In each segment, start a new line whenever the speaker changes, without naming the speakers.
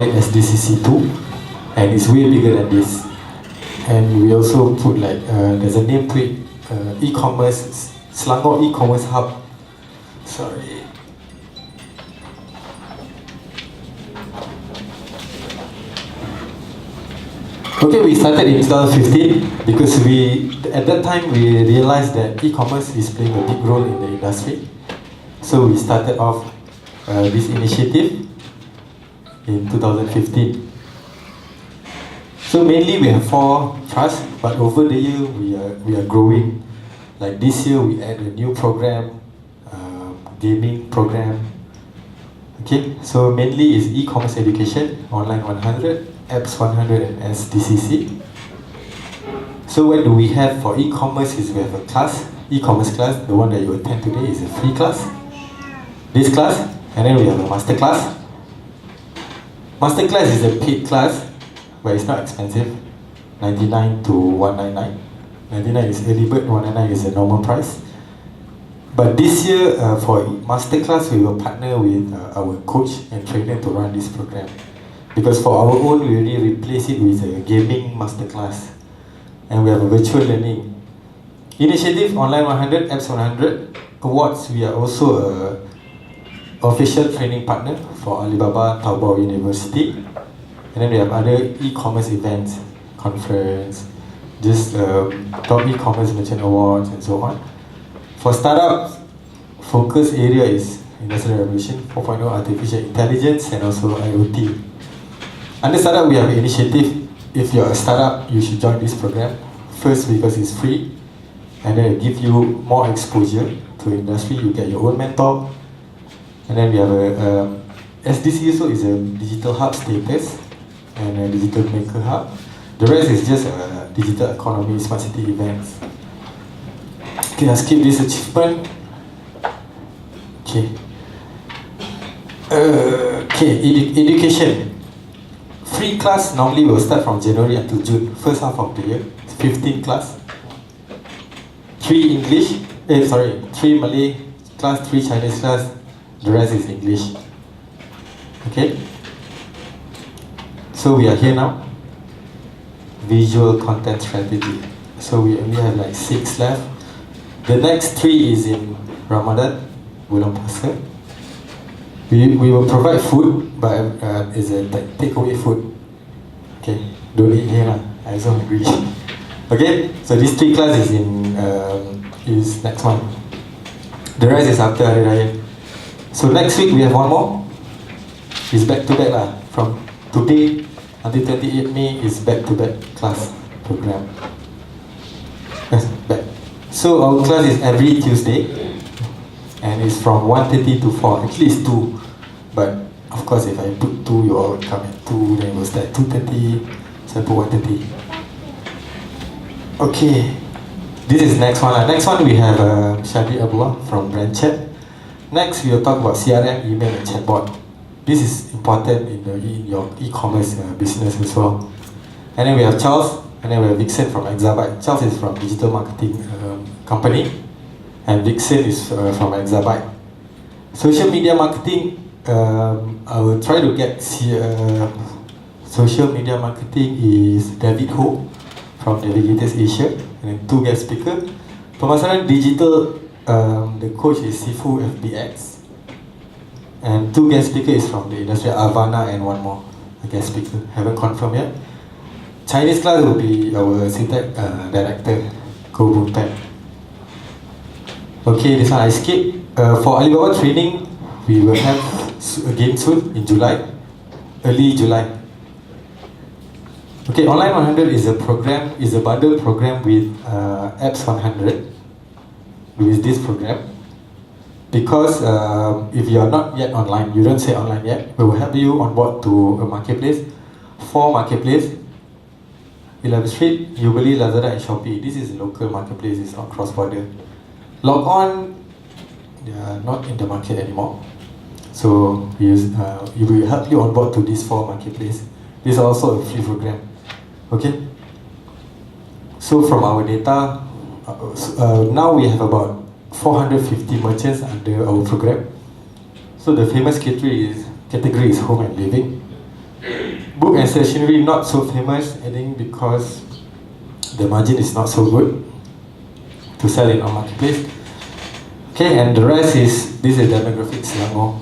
SDCC2, and it's way bigger than this. And we also put like there's a name to it, e-commerce, Selangor e-commerce hub. Sorry. Okay, we started in 2015 because at that time we realized that e-commerce is playing a big role in the industry. So we started off this initiative in 2015. So mainly we have 4 trusts, but over the year we are growing. Like this year we add a new program, gaming program. Okay, so mainly is e-commerce education, online 100, apps 100 and SDCC. So what do we have for e-commerce is we have a class, e-commerce class, the one that you attend today is a free class. This class, and then we have a master class. Master class is a paid class, but it's not expensive, 99 to 199. 99 is early bird, 199 is the normal price. But this year, for master class, we will partner with our coach and trainer to run this program. Because for our own, we already replace it with a gaming master class. And we have a virtual learning. Initiative Online 100, Apps 100 Awards, we are also a official training partner for Alibaba Taobao University. And then we have other e-commerce events, conference, just top e-commerce merchant awards and so on. For startups, focus area is Industrial Revolution 4.0, Artificial Intelligence, and also IoT. Under startup, we have an initiative. If you're a startup, you should join this program. First, because it's free, and then it gives you more exposure to industry. You get your own mentor. And then we have a SDC also is a digital hub status and a digital maker hub. The rest is just digital economy, smart city events. Okay, I'll skip this achievement. Okay. Education. Free class normally will start from January until June, first half of the year. 15 class. 3 English, 3 Malay class, 3 Chinese class. The rest is English. Okay? So we are here now. Visual content strategy. So we only have like 6 left. The next 3 is in Ramadan, Bulan Puasa. We will provide food, but it's a takeaway food. Okay, don't eat here lah. I also hungry. Okay, so this 3 class is next month. The rest is after Hari Raya. So next week we have one more. It's back to back lah. From today until 28 May is back to back class program. Yes, back. So our class is every Tuesday, and it's from 1:30 to 4. Actually it's 2, but of course if I put 2, you all will come at 2, then we'll start at 2:30, so I put 1:30. Okay, this is next one. Next one we have Shadi Abdullah from Brand Chat. Next we will talk about CRM, email and chatbot. This is important in your e-commerce business as well. And then we have Charles, and then we have Vixen from Exabyte. Charles is from digital marketing company, and Vixen is from Exabyte. Social media marketing, I will try to get social media marketing is David Ho from Meekco.Asia, and then 2 guest speakers. Pemasaran digital, the coach is Sifu FBX, and 2 guest speakers is from the industry, Avana, and 1 more guest speaker. Haven't confirmed yet. Chinese class will be our SITEC director, Ko Boon Pen. Okay, this one I skip. For Alibaba training, we will have again soon in July, early July. Okay, Online 100 is a program, is a bundle program with Apps 100. With this program, because if you are not yet online, you don't say online yet, we will help you on board to a marketplace, 4 marketplace, 11 Street, Ubeli, Lazada and Shopee. This is a local marketplace, it's not cross-border. Log on, they are not in the market anymore. So we will help you on board to these 4 marketplace. This is also a free program. Okay? So from our data, now we have about 450 merchants under our program. So the famous category is home and living. Book and stationery not so famous, I think because the margin is not so good to sell in our marketplace. Okay, and the rest is, this is demographic Selangor.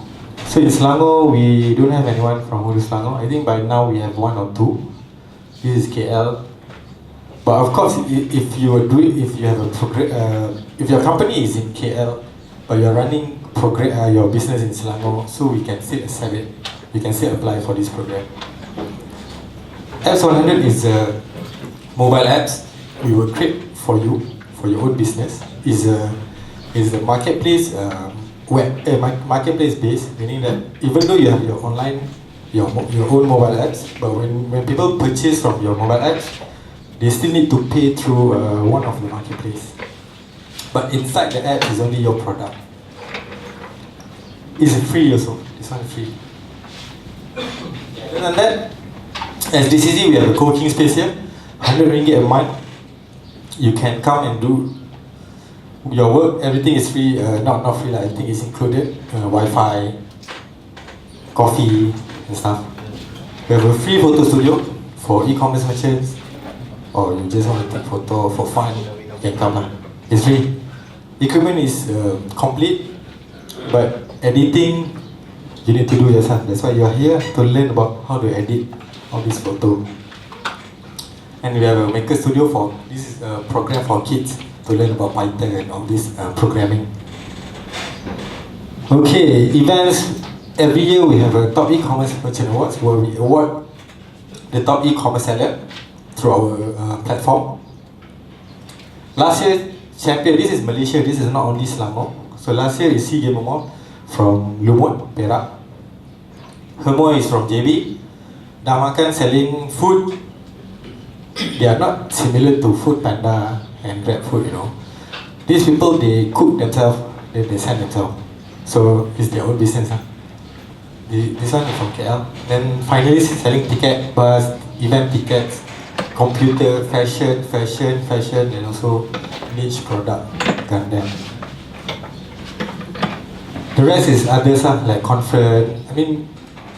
So in Selangor, we don't have anyone from Hulu Selangor. I think by now we have one or two. This is KL. But of course, if you are doing, if you have a if your company is in KL, but you're running your business in Selangor, so we can still accept it. You can still apply for this program. Apps 100 is mobile apps we will create for you for your own business. Is a marketplace marketplace based, meaning that even though you have your online your own mobile apps, but when people purchase from your mobile apps, they still need to pay through one of the marketplace. But inside the app is only your product. It's free also. This one is free. Other than that, as DCC, we have a co-working space here. 100 ringgit a month. You can come and do your work. Everything is free. Not free, like, everything is included. Wi-Fi, coffee, and stuff. We have a free photo studio for e-commerce merchants, or you just want to take photo for fun, you can come. It's free. Equipment is complete, but editing you need to do yourself. That's why you are here, to learn about how to edit all these photos. And we have a maker studio for, this is a program for kids to learn about Python and all this programming. Okay, events. Every year we have a top e-commerce merchant awards where we award the top e-commerce seller through our platform. Last year, champion, this is Malaysia, this is not only Selangor. So last year is Sea Gamer Mall from Lumut, Perak. Hermo is from JB. Damakan selling food. They are not similar to Food Panda and Grab Food, you know. These people, they cook themselves, then they sell themselves. So it's their own business. This one is from KL. Then finally selling ticket, bus, event tickets, computer, fashion, and also niche product, Gundam. The rest is others, like conference. I mean,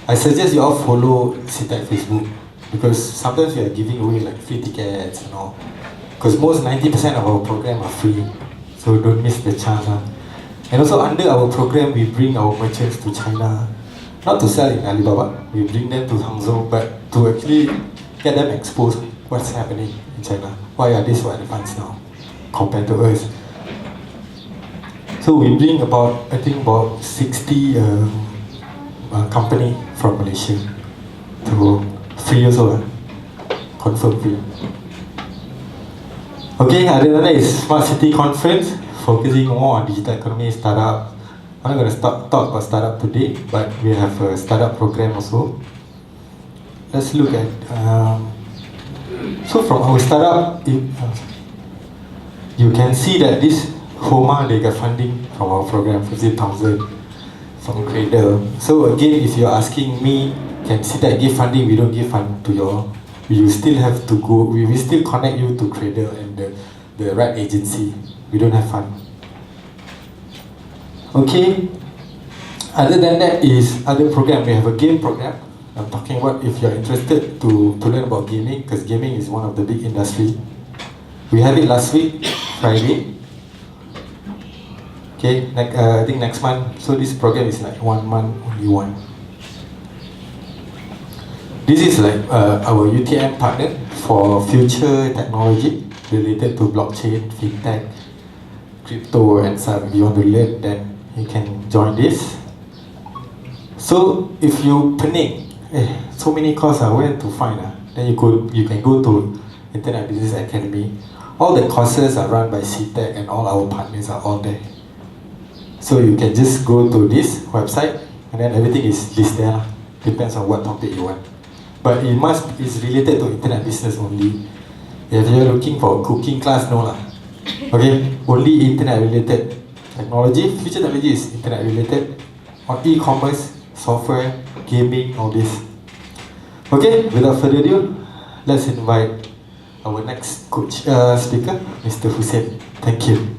I suggest you all follow SITEC Facebook, because sometimes we are giving away like free tickets and all. Because most 90% of our program are free, so don't miss the chance. And also under our program, we bring our merchants to China, not to sell in Alibaba. We bring them to Hangzhou, but to actually get them exposed what's happening in China. Why are they so advanced now compared to us? So we bring about, I think about 60 company from Malaysia to free also, confirm free. Okay, other than that is Smart City Conference, focusing more on digital economy, startup. I'm not going to talk about startup today, but we have a startup program also. Let's look at, so from our startup, you can see that this Homa, they got funding from our program, 50,000 from Cradle. So again, if you're asking me, can SITEC give funding? We don't give fund to you. You still have to go, we will still connect you to Cradle and the right agency. We don't have fund. Okay, other than that is other program. We have a game program. I'm talking about if you're interested to learn about gaming, because gaming is one of the big industry. We have it last week, Friday. Okay, I think next month. So this program is like 1 month, only one. This is like our UTM partner for future technology related to blockchain, fintech, crypto and stuff. If you want to learn, then you can join this. So if you pening, so many courses where to find, then you can go to Internet Business Academy. All the courses are run by SITEC and all our partners are all there. So you can just go to this website and then everything is listed there. Depends on what topic you want. But it's related to internet business only. If you're looking for a cooking class, no lah. Okay, only internet related technology. Future technology is internet related. On e-commerce, software, gaming, all this. Okay, without further ado, let's invite our next speaker, Mr. Hussin. Thank you.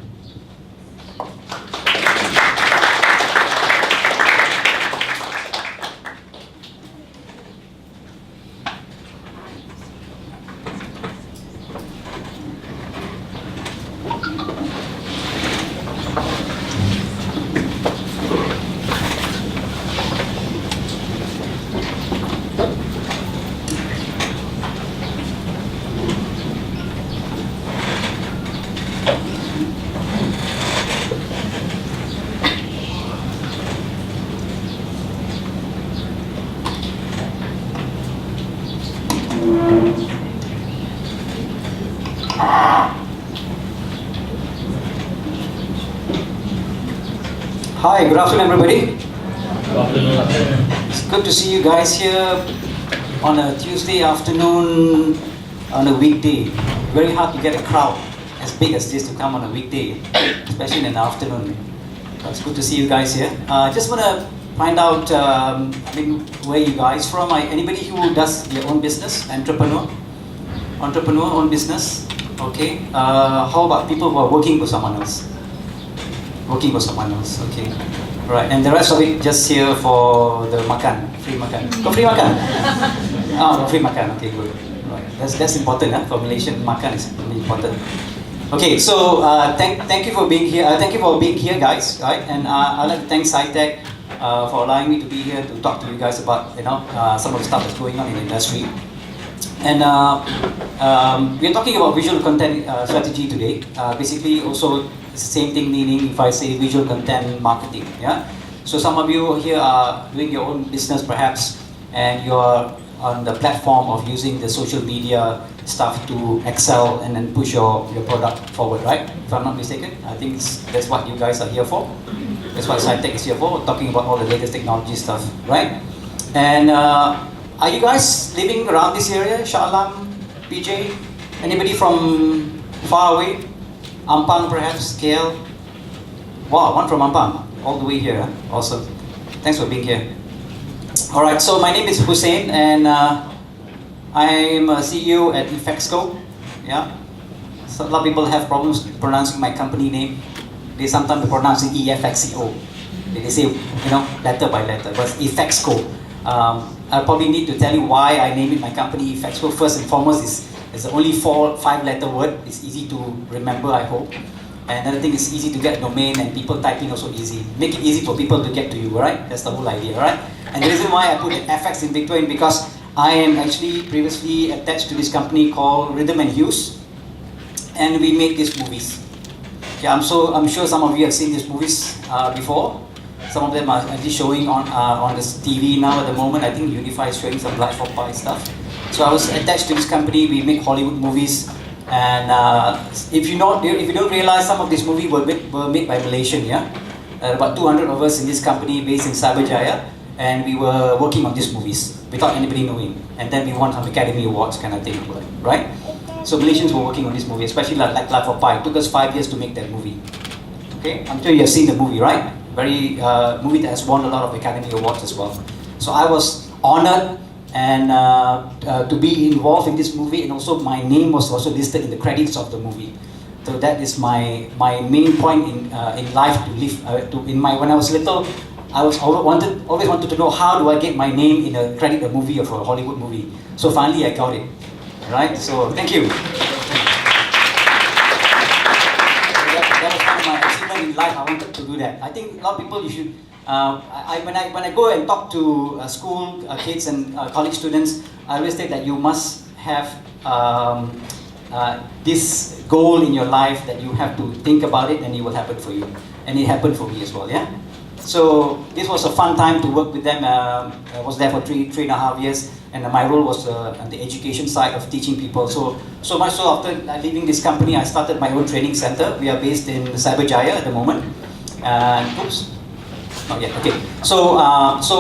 Hi, good afternoon everybody. It's good to see you guys here on a Tuesday afternoon on a weekday. Very hard to get a crowd as big as this to come on a weekday, especially in the afternoon. So it's good to see you guys here. Just want to find out where you guys from. Anybody who does their own business, entrepreneur, own business. Okay. How about people who are working for someone else? Working for someone else. Okay. Right. And the rest of it just here for the makan, free makan. Got free makan? Oh, free makan. Okay, good. Right. That's important. For Malaysian, makan is really important. Okay. So thank you for being here. Thank you for being here, guys. Right. And I'd like to thank SITEC for allowing me to be here to talk to you guys about some of the stuff that's going on in the industry. And we're talking about visual content strategy today. Basically, also it's the same thing, meaning if I say visual content marketing. Yeah. So some of you here are doing your own business, perhaps, and you're on the platform of using the social media stuff to excel and then push your product forward, right? If I'm not mistaken, I think that's what you guys are here for. That's what SciTech is here for, talking about all the latest technology stuff, right? And are you guys living around this area? Shah Alam, PJ? Anybody from far away? Ampang perhaps, KL? Wow, one from Ampang, all the way here. Awesome. Thanks for being here. Alright, so my name is Hussin and I'm a CEO at EFXCO. Yeah. So a lot of people have problems pronouncing my company name. They sometimes pronounce it EFXCO. They say, letter by letter, but it's EFXCO. I probably need to tell you why I named it my company EFXCO. First and foremost, it's only 4-5-letter word. It's easy to remember, I hope. And another thing is easy to get a domain, and people typing also easy. Make it easy for people to get to you, right? That's the whole idea, right? And the reason why I put an FX in between because I am actually previously attached to this company called Rhythm and Hues, and we make these movies. Okay, I'm sure some of you have seen these movies before. Some of them are actually showing on this TV now at the moment. I think Unify is showing some Black Pie stuff. So I was attached to this company. We make Hollywood movies, and if you don't realize, some of these movies were made by Malaysian. Yeah, about 200 of us in this company based in Cyberjaya, and we were working on these movies without anybody knowing. And then we won some Academy Awards kind of thing, right? So Malaysians were working on this movie, especially like Black Pie. It took us 5 years to make that movie. Okay, I'm sure you have seen the movie, right? Very movie that has won a lot of Academy Awards as well. So I was honored and to be involved in this movie, and also my name was also listed in the credits of the movie. So that is my main point in life to live. When I was little, I always wanted to know how do I get my name in a credit a movie of a Hollywood movie. So finally I got it. Right? So thank you. That was one of my achievements in life. I wanted to do that. I think a lot of people, you should. When I go and talk to school kids and college students, I always say that you must have this goal in your life, that you have to think about it and it will happen for you. And it happened for me as well. Yeah. So this was a fun time to work with them. I was there for three and a half years, and my role was on the education side of teaching people. So much so after leaving this company, I started my own training center. We are based in Cyberjaya at the moment. Oops. Not yet. Okay. So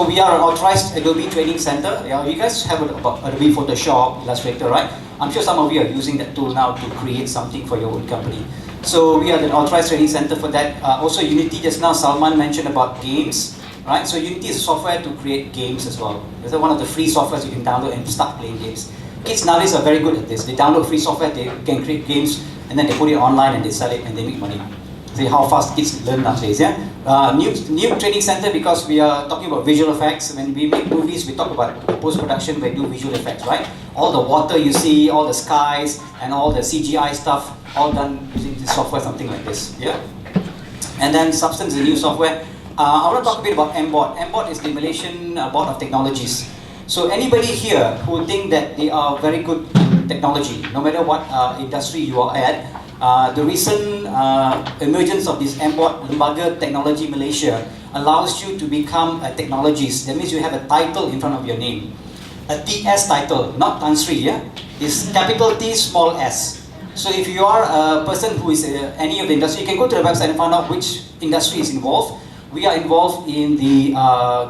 we are an authorized Adobe training center. Yeah, you guys have about Adobe Photoshop, Illustrator, right? I'm sure some of you are using that tool now to create something for your own company. So we are the authorized training center for that. Also Unity, just now Salman mentioned about games, right? So Unity is a software to create games as well. It's one of the free softwares you can download and start playing games. Kids nowadays are very good at this. They download free software, they can create games, and then they put it online and they sell it and they make money. See how fast kids learn nowadays, yeah? New training center, because we are talking about visual effects. When we make movies, we talk about post-production, we do visual effects, right? All the water you see, all the skies, and all the CGI stuff, all done using this software, something like this, yeah? And then Substance is a new software. I want to talk a bit about MBOT. MBOT is the Malaysian Board of Technologies. So anybody here who think that they are very good in technology, no matter what industry you are at, the recent emergence of this MBOT, Lembaga Technology Malaysia, allows you to become a technologist. That means you have a title in front of your name. A TS title, not Tan Sri, yeah? It's capital T, small s. So if you are a person who is any of the industry, you can go to the website and find out which industry is involved. we are involved in the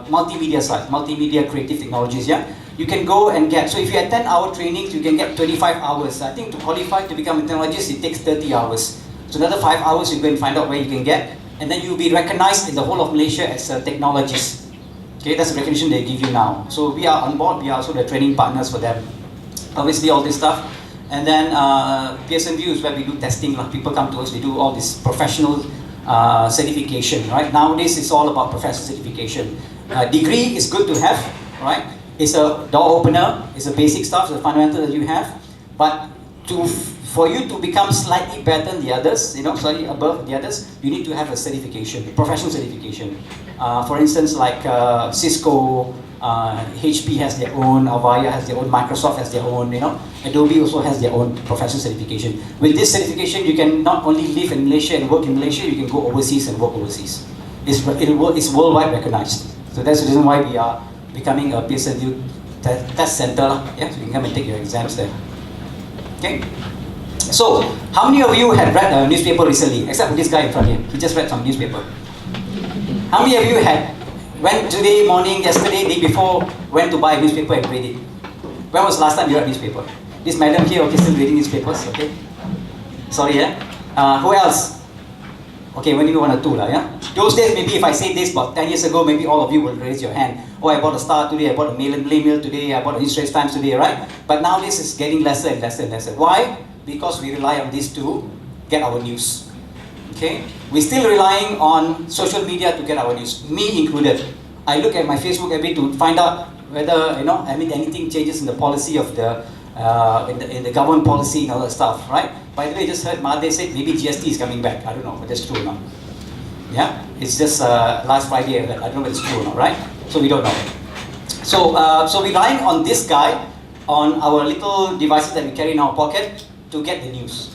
multimedia side, multimedia creative technologies. Yeah, you can go and get. So if you attend our trainings, you can get 25 hours. I think to qualify to become a technologist, it takes 30 hours. So another 5 hours, you go and find out where you can get, and then you'll be recognized in the whole of Malaysia as a technologist. Okay, that's the recognition they give you now. So we are on board. We are also the training partners for them. Obviously, all this stuff. And then Pearson View is where we do testing. People come to us, we do all this professional certification, right? Nowadays, it's all about professional certification. Degree is good to have, right? It's a door opener, it's a basic stuff, it's a fundamental that you have. But for you to become slightly better than the others, slightly above the others, you need to have a certification, professional certification. For instance, like Cisco, HP has their own, Avaya has their own, Microsoft has their own, Adobe also has their own professional certification. With this certification, you can not only live in Malaysia and work in Malaysia, you can go overseas and work overseas. It's worldwide recognized. So that's the reason why we are becoming a Pearson View test center. Yeah, so you can come and take your exams there. Okay? So, how many of you had read a newspaper recently? Except for this guy in front here. He just read some newspaper. How many of you went today morning, yesterday, day before, went to buy a newspaper and read it? When was the last time you read a newspaper? This madam here, okay, still reading newspapers, okay? Sorry, yeah? Who else? Okay, when you 1 or 2, yeah? Those days, maybe if I say this about 10 years ago, maybe all of you will raise your hand. Oh, I bought a Star today, I bought a Mail today, I bought a Straits Times today, right? But nowadays it's getting lesser and lesser and lesser. Why? Because we rely on this to get our news. Okay? We're still relying on social media to get our news, me included. I look at my Facebook every day to find out whether anything changes in the policy of the in the government policy and all that stuff, right? By the way, I just heard Mahathir said maybe GST is coming back. I don't know, but that's true or not. Yeah, it's just last Friday. I don't know whether it's true or not, right? So we don't know. So we're relying on this guy, on our little devices that we carry in our pocket to get the news.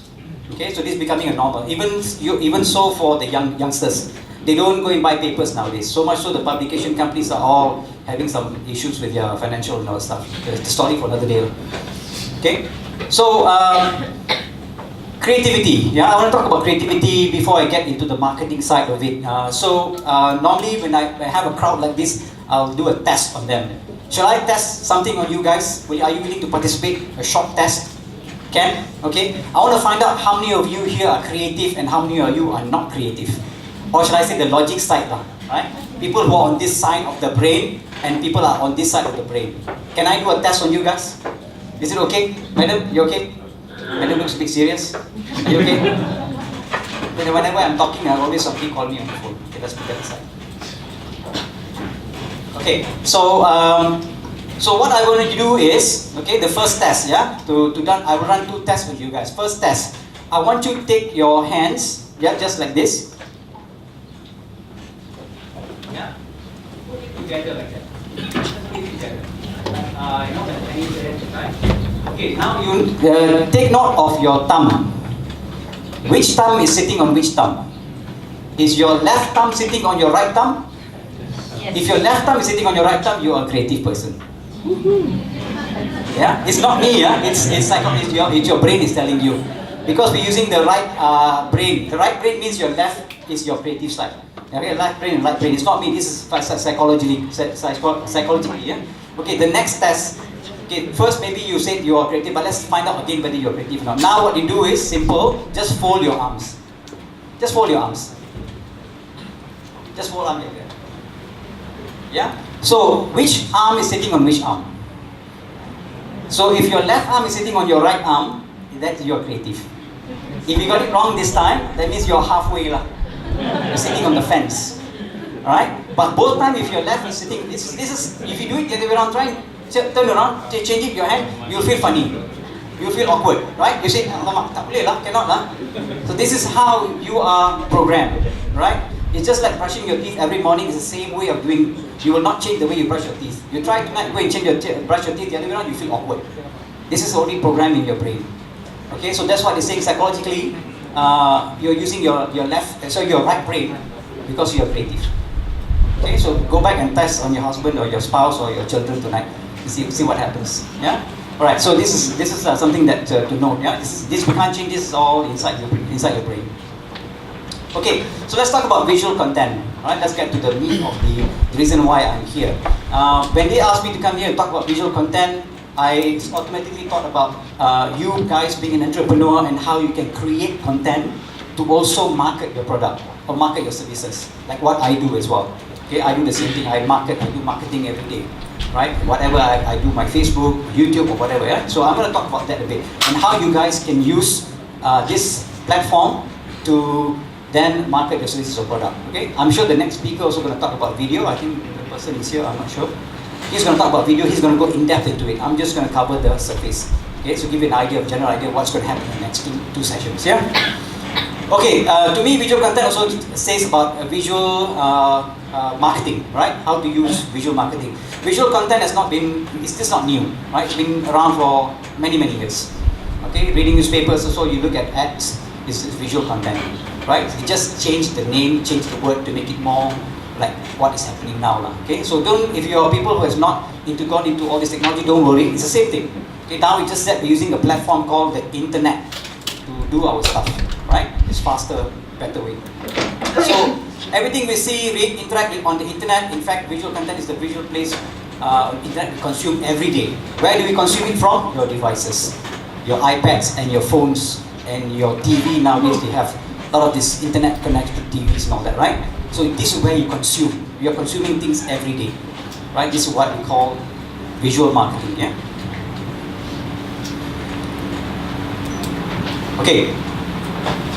Okay, so this is becoming a normal. Even so for the youngsters, they don't go and buy papers nowadays. So much so the publication companies are all having some issues with their financial and all stuff. It's a story for another day. Okay, so creativity. Yeah, I want to talk about creativity before I get into the marketing side of it. Normally when I have a crowd like this, I'll do a test on them. Shall I test something on you guys? Are you willing to participate? A short test? Can? Okay. I want to find out how many of you here are creative and how many of you are not creative. Or should I say the logic side, right? People who are on this side of the brain and people are on this side of the brain. Can I do a test on you guys? Is it okay? Madam, you okay? Madam looks a bit serious. Are you okay? Whenever I'm talking, I always somebody call me on the phone. Okay, let's put that aside. Okay, so what I want to do is, okay, the first test, yeah? I will run 2 tests with you guys. First test, I want you to take your hands, yeah, just like this. Yeah, put it together like that. Put it together. Okay, now you take note of your thumb. Which thumb is sitting on which thumb? Is your left thumb sitting on your right thumb? Yes. If your left thumb is sitting on your right thumb, you are a creative person. Yeah, it's not me. Yeah, it's your brain is telling you, because we're using the right brain. The right brain means your left is your creative side. Okay, left brain and right brain. It's not me. This is psychologically. Yeah. Okay, the next test. Okay, first maybe you said you are creative, but let's find out again whether you're creative or not. Now what you do is simple. Just fold your arms. Just fold your arms. Just fold arms like that. Yeah? So, which arm is sitting on which arm? So, if your left arm is sitting on your right arm, that you're creative. If you got it wrong this time, that means you're halfway lah. You're sitting on the fence. Alright? But both times, if your left is sitting, this is, if you do it the other way around, turn around, change it your hand, you'll feel funny. You'll feel awkward, right? You say, alamak, tak boleh lah, cannot lah. So this is how you are programmed, right? It's just like brushing your teeth every morning. It's the same way of doing. You will not change the way you brush your teeth. You try tonight, go and brush your teeth the other way around, you feel awkward. This is already programmed in your brain. Okay, so that's what they're saying psychologically. You're using your left, so your right brain, because you're creative. Okay, so go back and test on your husband or your spouse or your children tonight. See what happens. Yeah. All right. So this is something that to note. Yeah. This we can't change. This is all inside your brain. Okay. So let's talk about visual content. Alright, let's get to the meat of the reason why I'm here. When they asked me to come here and talk about visual content, I automatically thought about you guys being an entrepreneur and how you can create content to also market your product or market your services, like what I do as well. Okay, I do the same thing. I do marketing every day, right? Whatever I do, my Facebook, YouTube, or whatever. Yeah? So I'm going to talk about that a bit and how you guys can use this platform to then market your services or product. Okay, I'm sure the next speaker also going to talk about video. I think the person is here. I'm not sure. He's going to talk about video. He's going to go in depth into it. I'm just going to cover the surface. Okay, so give you an idea, general idea of what's going to happen in the next two sessions. Yeah. Okay. To me, visual content also says about visual marketing, right? How to use visual marketing. Visual content has not been. It's just not new, right? It's been around for many years. Okay, reading newspapers also, you look at ads. It's visual content, right? You just change the name, change the word to make it more like what is happening now, okay? So don't, if you are people who has not gone into all this technology, don't worry, it's the same thing. Okay, now we just said we're using a platform called the internet to do our stuff, right? It's faster, better way. So everything we see, read, interact on the internet, in fact, visual content is the visual place internet we consume every day. Where do we consume it from? Your devices, your iPads and your phones and your TV. Nowadays they have a lot of this internet connected TVs and all that, right? So this is where you consume. You are consuming things every day, right? This is what we call visual marketing, yeah? Okay,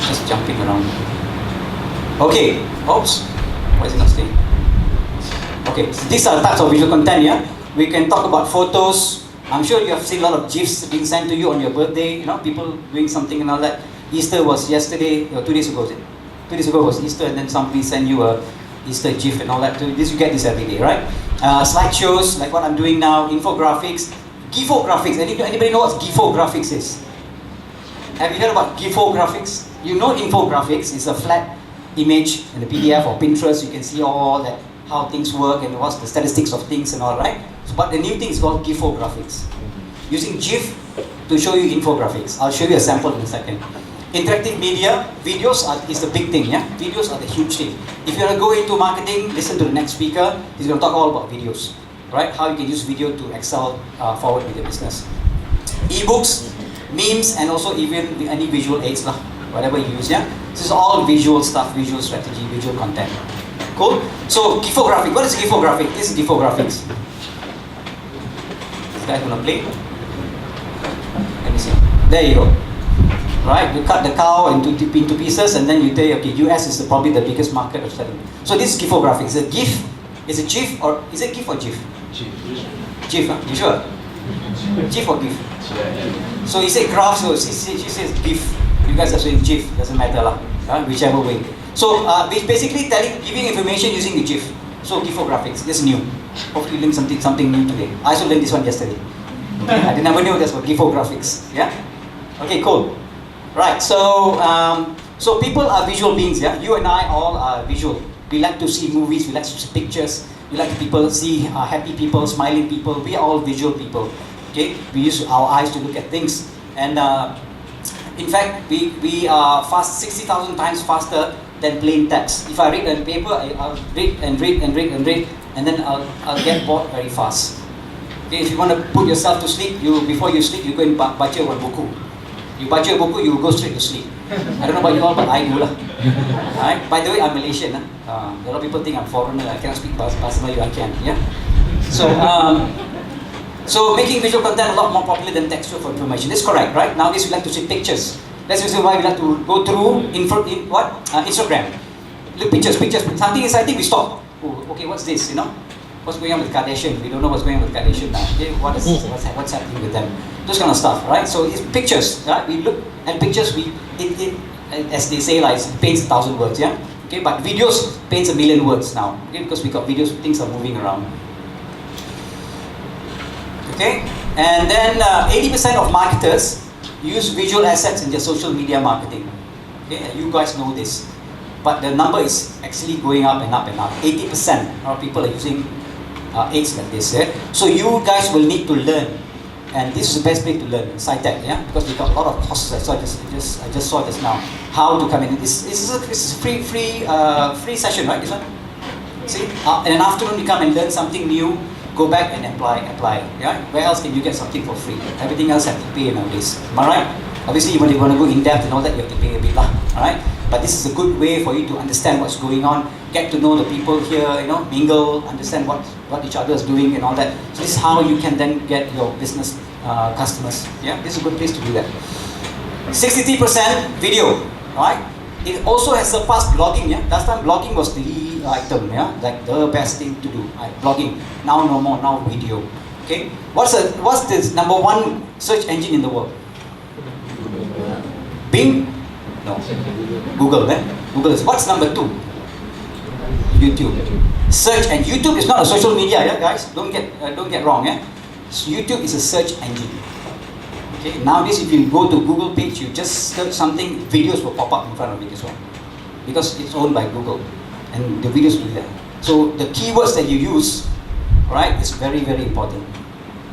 just jumping around. Okay, oops, why is it not staying? Okay, so these are types of visual content, yeah? We can talk about photos. I'm sure you have seen a lot of GIFs being sent to you on your birthday, you know, people doing something and all that. Easter was yesterday, or 2 days ago, was it? 2 days ago was Easter, and then somebody sent you a Easter GIF and all that. So this, you get this every day, right? Slideshows, like what I'm doing now, infographics, gifographics. Anybody know what gifographics is? Have you heard about gifographics? You know infographics is a flat image in a PDF or Pinterest. You can see all that, how things work and what's the statistics of things and all, right? So, but the new thing is called gifographics. Using GIF to show you infographics. I'll show you a sample in a second. Interactive media, videos is the big thing, yeah? Videos are the huge thing. If you're going to go into marketing, listen to the next speaker. He's going to talk all about videos, right? How you can use video to excel forward with your business. Ebooks, memes, and also even any visual aids, whatever you use, yeah? This is all visual stuff, visual strategy, visual content. Cool? So, gifographic. What is gifographic? This is gifographics. This guy's going to play. Let me see. There you go. Right, you cut the cow into pieces, and then you say, okay, US is probably the biggest market of selling. So this is gifographics. Is a GIF? Is it GIF or is it GIF or GIF? GIF, huh? You sure? GIF or GIF? So you say graph, so she says GIF. You guys are saying GIF. Doesn't matter lah. Whichever way. So basically giving information using the GIF. So gifographics. This is new. Hopefully you learned something new today. I also learned this one yesterday. Okay? I never knew that's what gifographics. Yeah. Okay, cool. Right, so so people are visual beings, yeah? You and I all are visual. We like to see movies, we like to see pictures, we like people see happy people, smiling people. We are all visual people, okay? We use our eyes to look at things. And in fact, we are 60,000 times faster than plain text. If I read on paper, I'll read and read and read and read, and then I'll get bored very fast. Okay, if you want to put yourself to sleep, before you sleep, you go and baca one buku. You baca a buku, you go straight to sleep. I don't know about you all, but I do lah. Right? By the way, I'm Malaysian. A lot of people think I'm foreigner. I cannot speak Bahasa Melayu. I can. Yeah. So making visual content a lot more popular than textual for information. This is correct, right? Nowadays we like to see pictures. That's the reason why we like to go through Instagram. Look, pictures. Something exciting, we stop. Oh, okay, what's this? You know, what's going on with Kardashian? We don't know what's going on with Kardashian now. Okay, what's happening with them? Those kind of stuff, right? So it's pictures, right? We look at pictures. As they say, like it paints 1,000 words, yeah. Okay, but videos paints 1,000,000 words now. Okay, because we got videos, things are moving around. Okay, and then 80% of marketers use visual assets in their social media marketing. Okay, you guys know this, but the number is actually going up and up and up. 80% of people are using aids like this. Yeah? So you guys will need to learn. And this is the best way to learn, SITEC, yeah? Because we got a lot of courses. I just saw just now how to come in. This is a free session, right? This one, See, in an afternoon you come and learn something new, go back and apply. Yeah? Where else can you get something for free? Everything else have to pay nowadays. Am I right? Obviously, when you want to go in depth and all that, you have to pay a bit lah. Alright? But this is a good way for you to understand what's going on, get to know the people here, mingle, understand what each other is doing and all that. So this is how you can then get your business customers. Yeah, this is a good place to do that. 63% video, right? It also has surpassed blogging. Yeah, last time blogging was the item. Yeah, like the best thing to do. Right? Blogging. Now no more. Now video. Okay. What's the number one search engine in the world? Bing? No. Google. Google is. What's number two? YouTube. Search, and YouTube is not a social media. Yeah, guys. Don't get wrong. Yeah. So YouTube is a search engine. Okay. Nowadays, if you go to Google page, you just search something, videos will pop up in front of it as well, because it's owned by Google, and the videos will be there. So the keywords that you use, right, is very, very important.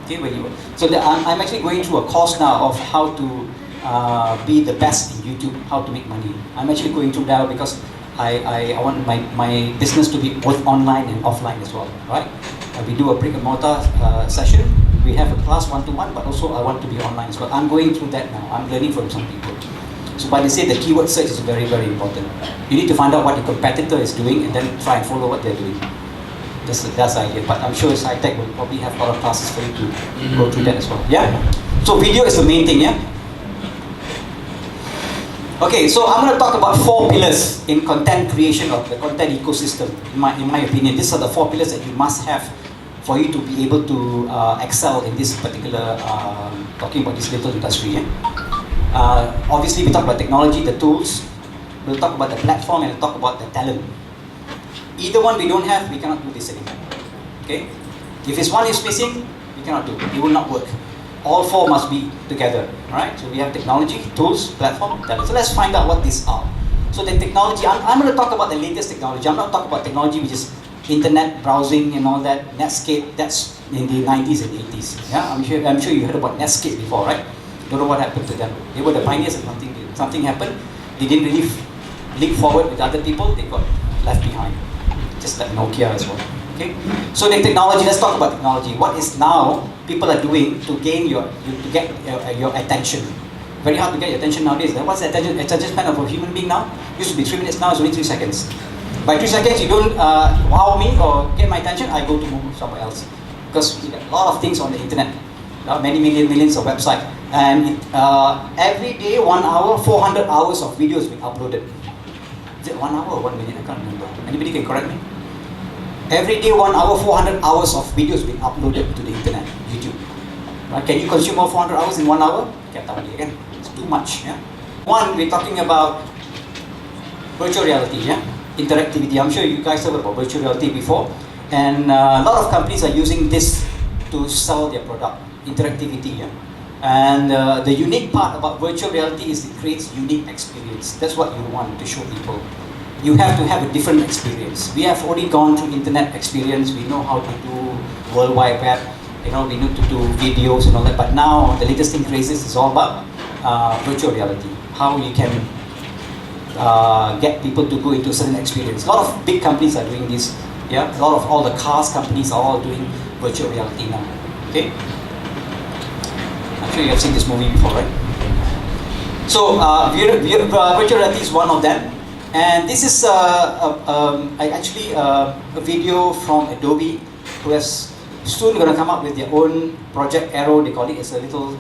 Okay, I'm actually going through a course now of how to be the best in YouTube, how to make money. I'm actually going through that because I want my business to be both online and offline as well, right? We do a brick and mortar session. We have a class one-to-one, but also I want to be online as well. I'm going through that now. I'm learning from some people. So by they say the keyword search is very, very important. You need to find out what your competitor is doing and then try and follow what they're doing. That's the idea. But I'm sure SITEC will probably have a lot of classes for you to go through that as well. Yeah? So video is the main thing, yeah? Okay, so I'm going to talk about 4 pillars in content creation of the content ecosystem. In my opinion, these are the 4 pillars that you must have for you to be able to excel in this particular, talking about this little industry. Yeah? Obviously, we talk about technology, the tools. We'll talk about the platform, and we'll talk about the talent. Either one we don't have, we cannot do this anymore. Okay? If it's one is missing, we cannot do it. It will not work. All 4 must be together. Right? So we have technology, tools, platform, talent. So let's find out what these are. So the technology, I'm going to talk about the latest technology. I'm not talking about technology which is internet browsing and all that. Netscape, that's in the 90s and 80s. Yeah, I'm sure you heard about Netscape before, right? Don't know what happened to them. They were the pioneers and something happened. They didn't really leap forward with other people. They got left behind. Just like Nokia as well. Okay. So the technology. Let's talk about technology. What is now people are doing to gain your attention? Very hard to get your attention nowadays. What's the attention span of a human being now? Used to be 3 minutes. Now it's only 3 seconds. By 3 seconds, you don't wow me or get my attention, I go to move somewhere else. Because you get a lot of things on the internet. Many millions of websites. And every day, 1 hour, 400 hours of videos being uploaded. Is it 1 hour or 1 minute? I can't remember. Anybody can correct me? Every day, 1 hour, 400 hours of videos being uploaded to the internet, YouTube. Right? Can you consume all 400 hours in 1 hour? Again, it's too much. Yeah? One, we're talking about virtual reality. Yeah? Interactivity. I'm sure you guys heard about virtual reality before, and a lot of companies are using this to sell their product. Interactivity, yeah? And the unique part about virtual reality is it creates unique experience. That's what you want to show people. You have to have a different experience. We have already gone through internet experience. We know how to do World Wide Web. We need to do videos and all that. But now the latest thing crazes is all about virtual reality. How you can get people to go into a certain experience. A lot of big companies are doing this. Yeah, a lot of all the cars companies are all doing virtual reality now. Okay, I'm sure you have seen this movie before, right? So virtual reality is one of them, and this is actually a video from Adobe, who is soon going to come up with their own Project Arrow. They call it. It's a little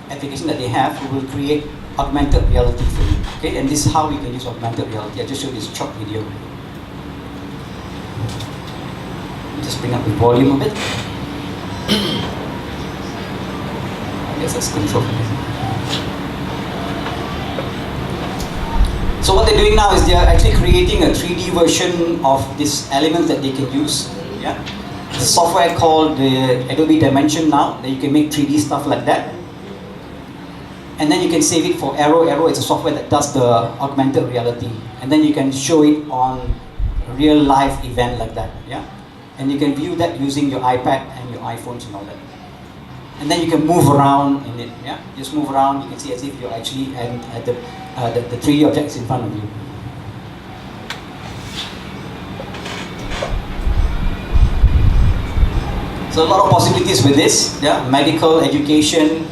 application that they have who will create augmented reality for you. Okay, and this is how we can use augmented reality. I just showed this short video. Just bring up the volume a bit. I guess that's control. So what they're doing now is they're actually creating a 3D version of this element that they can use. Yeah, the software called the Adobe Dimension now, that you can make 3D stuff like that. And then you can save it for Arrow. Arrow is a software that does the augmented reality. And then you can show it on a real life event like that. Yeah? And you can view that using your iPad and your iPhones and all that. And then you can move around in it. Yeah? Just move around, you can see as if you're actually at the 3D objects in front of you. So a lot of possibilities with this, yeah, medical, education,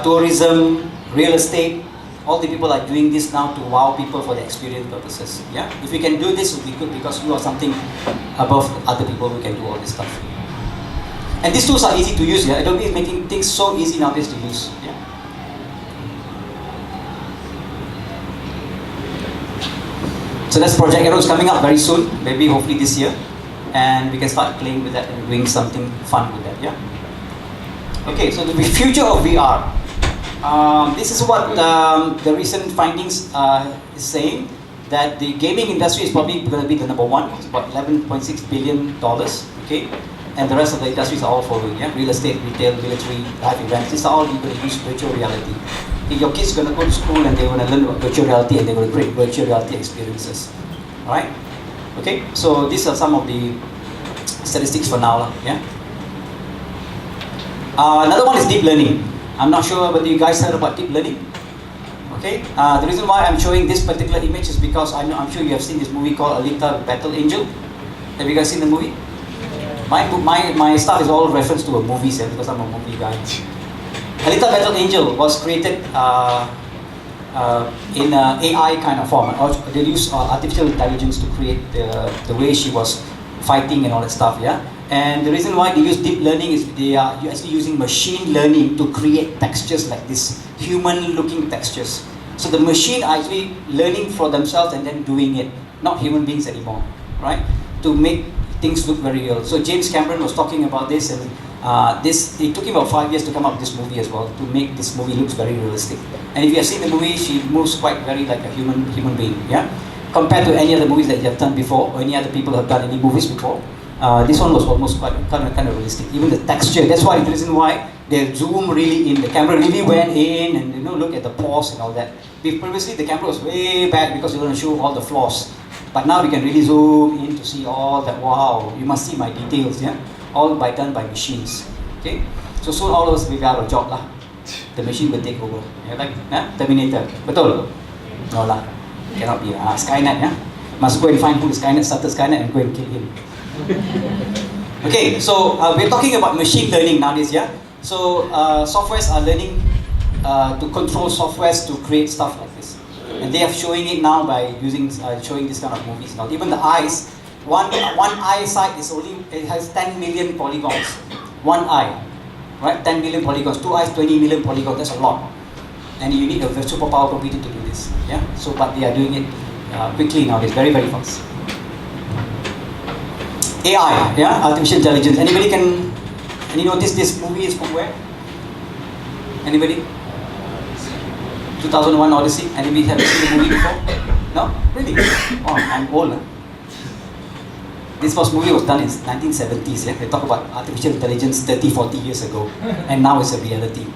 tourism, real estate. All the people are doing this now to wow people for the experience purposes. Yeah, if we can do this, it would be good because you are something above other people who can do all this stuff. And these tools are easy to use. Yeah, Adobe is making things so easy nowadays to use. Yeah. So that's Project Arrow is coming up very soon, maybe hopefully this year, and we can start playing with that and doing something fun with that. Yeah. Okay, so the future of VR. This is what the recent findings is saying, that the gaming industry is probably going to be the number one. It's about $11.6 billion. Okay, and the rest of the industries are all following. Yeah, real estate, retail, military, live events. These are all going to use virtual reality. Okay, your kids are going to go to school and they're going to learn about virtual reality and they're going to create virtual reality experiences. All right. Okay, so these are some of the statistics for now. Yeah. Another one is deep learning. I'm not sure whether you guys heard about deep learning. Okay, the reason why I'm showing this particular image is because I'm sure you have seen this movie called Alita Battle Angel. Have you guys seen the movie? My stuff is all reference to a movie set because I'm a movie guy. Alita Battle Angel was created in an AI kind of form. They used artificial intelligence to create the way she was fighting and all that stuff. Yeah. And the reason why they use deep learning is you're actually using machine learning to create textures like this, human-looking textures. So the machine are actually learning for themselves and then doing it, not human beings anymore, right? To make things look very real. So James Cameron was talking about this, and it took him about 5 years to come up with this movie as well, to make this movie looks very realistic. And if you have seen the movie, she moves quite very like a human being, yeah? Compared to any other movies that you have done before, or any other people have done any movies before. This one was almost kind of realistic. Even the texture, that's why the reason why they zoom really in. The camera really went in and look at the pores and all that. Previously the camera was way back because they want to show all the flaws. But now we can really zoom in to see all that. Wow, you must see my details, yeah? All done by machines. Okay? So soon all of us will be out of job lah. The machine will take over. Yeah, like Terminator. Betul? No lah. Cannot be. Skynet, yeah? Must go and find who the Skynet started Skynet and go and kill him. Okay, so we're talking about machine learning nowadays, yeah? So softwares are learning to control softwares to create stuff like this. And they are showing it now by showing this kind of movies now. Even the eyes, one eye side it has 10 million polygons. One eye, right? 10 million polygons. Two eyes, 20 million polygons, that's a lot. And you need a superpower computer to do this, yeah? So, but they are doing it quickly nowadays, very, very fast. AI, yeah, artificial intelligence. Any notice this movie is from where? Anybody? 2001 Odyssey. Anybody have seen the movie before? No? Really? Oh, I'm old. Huh? This first movie was done in 1970s. Yeah? They talk about artificial intelligence 30, 40 years ago, and now it's a reality.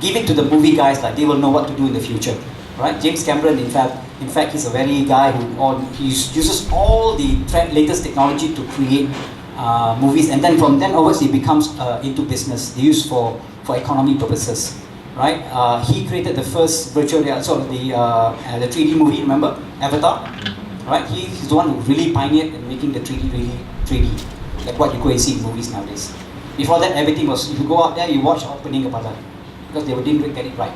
Give it to the movie guys, like they will know what to do in the future, right? James Cameron, in fact, he's a very guy who uses all the latest technology to create movies, and then from then onwards he becomes into business. They use for economy purposes, right? He created the first virtual reality, so the 3D movie. Remember Avatar, right? He's the one who really pioneered in making the 3D really 3D, like what you go and see in movies nowadays. Before that, everything was, if you go out there, you watch opening kepala, because they didn't get it right.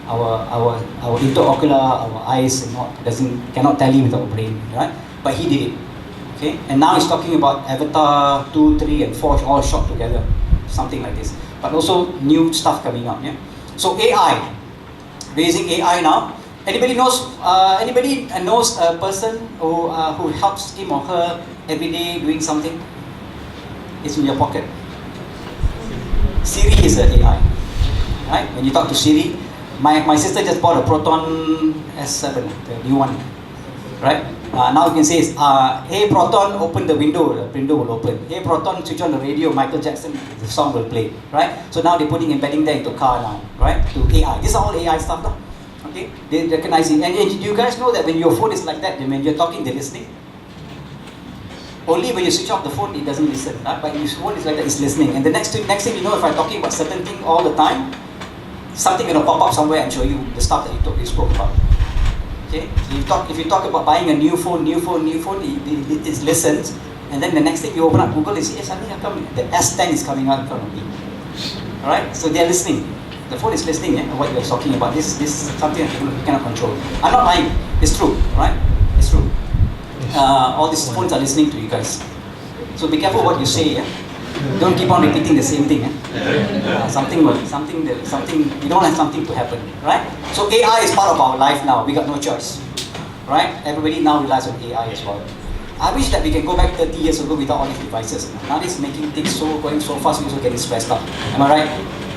Our intraocular, our eyes cannot tally with our brain, right? But he did it, okay? And now he's talking about Avatar 2, 3 and 4 all shot together, something like this. But also new stuff coming up, yeah? So AI, we're using AI now. Anybody knows a person who helps him or her every day doing something? It's in your pocket. Siri is an AI, right? When you talk to Siri, my sister just bought a Proton S7, the new one, right? Now you can say, hey Proton, open the window will open. Hey Proton, switch on the radio, Michael Jackson, the song will play, right? So now they're embedding that into car now, right? To AI. These are all AI stuff now, okay? They recognize it. And do you guys know that when your phone is like that, when you're talking, they're listening? Only when you switch off the phone, it doesn't listen, right? But if your phone is like that, it's listening. And the next thing you know, if I'm talking about certain thing all the time, something going to pop up somewhere and show you the stuff that you spoke about. Okay? So if you talk about buying a new phone, it listens, And then the next thing you open up Google, you see, suddenly how come the S10 is coming out in front of me. Alright, so they are listening. The phone is listening what you're talking about. This is something that you cannot control. I'm not lying, it's true, right? It's true. All these phones are listening to you guys. So be careful what you say, yeah? Don't keep on repeating the same thing. Something you don't want something to happen, right? So AI is part of our life now. We got no choice, right? Everybody now relies on AI as well. I wish that we can go back 30 years ago without all these devices. Now it's making things going so fast, we're also getting stressed out. Am I right?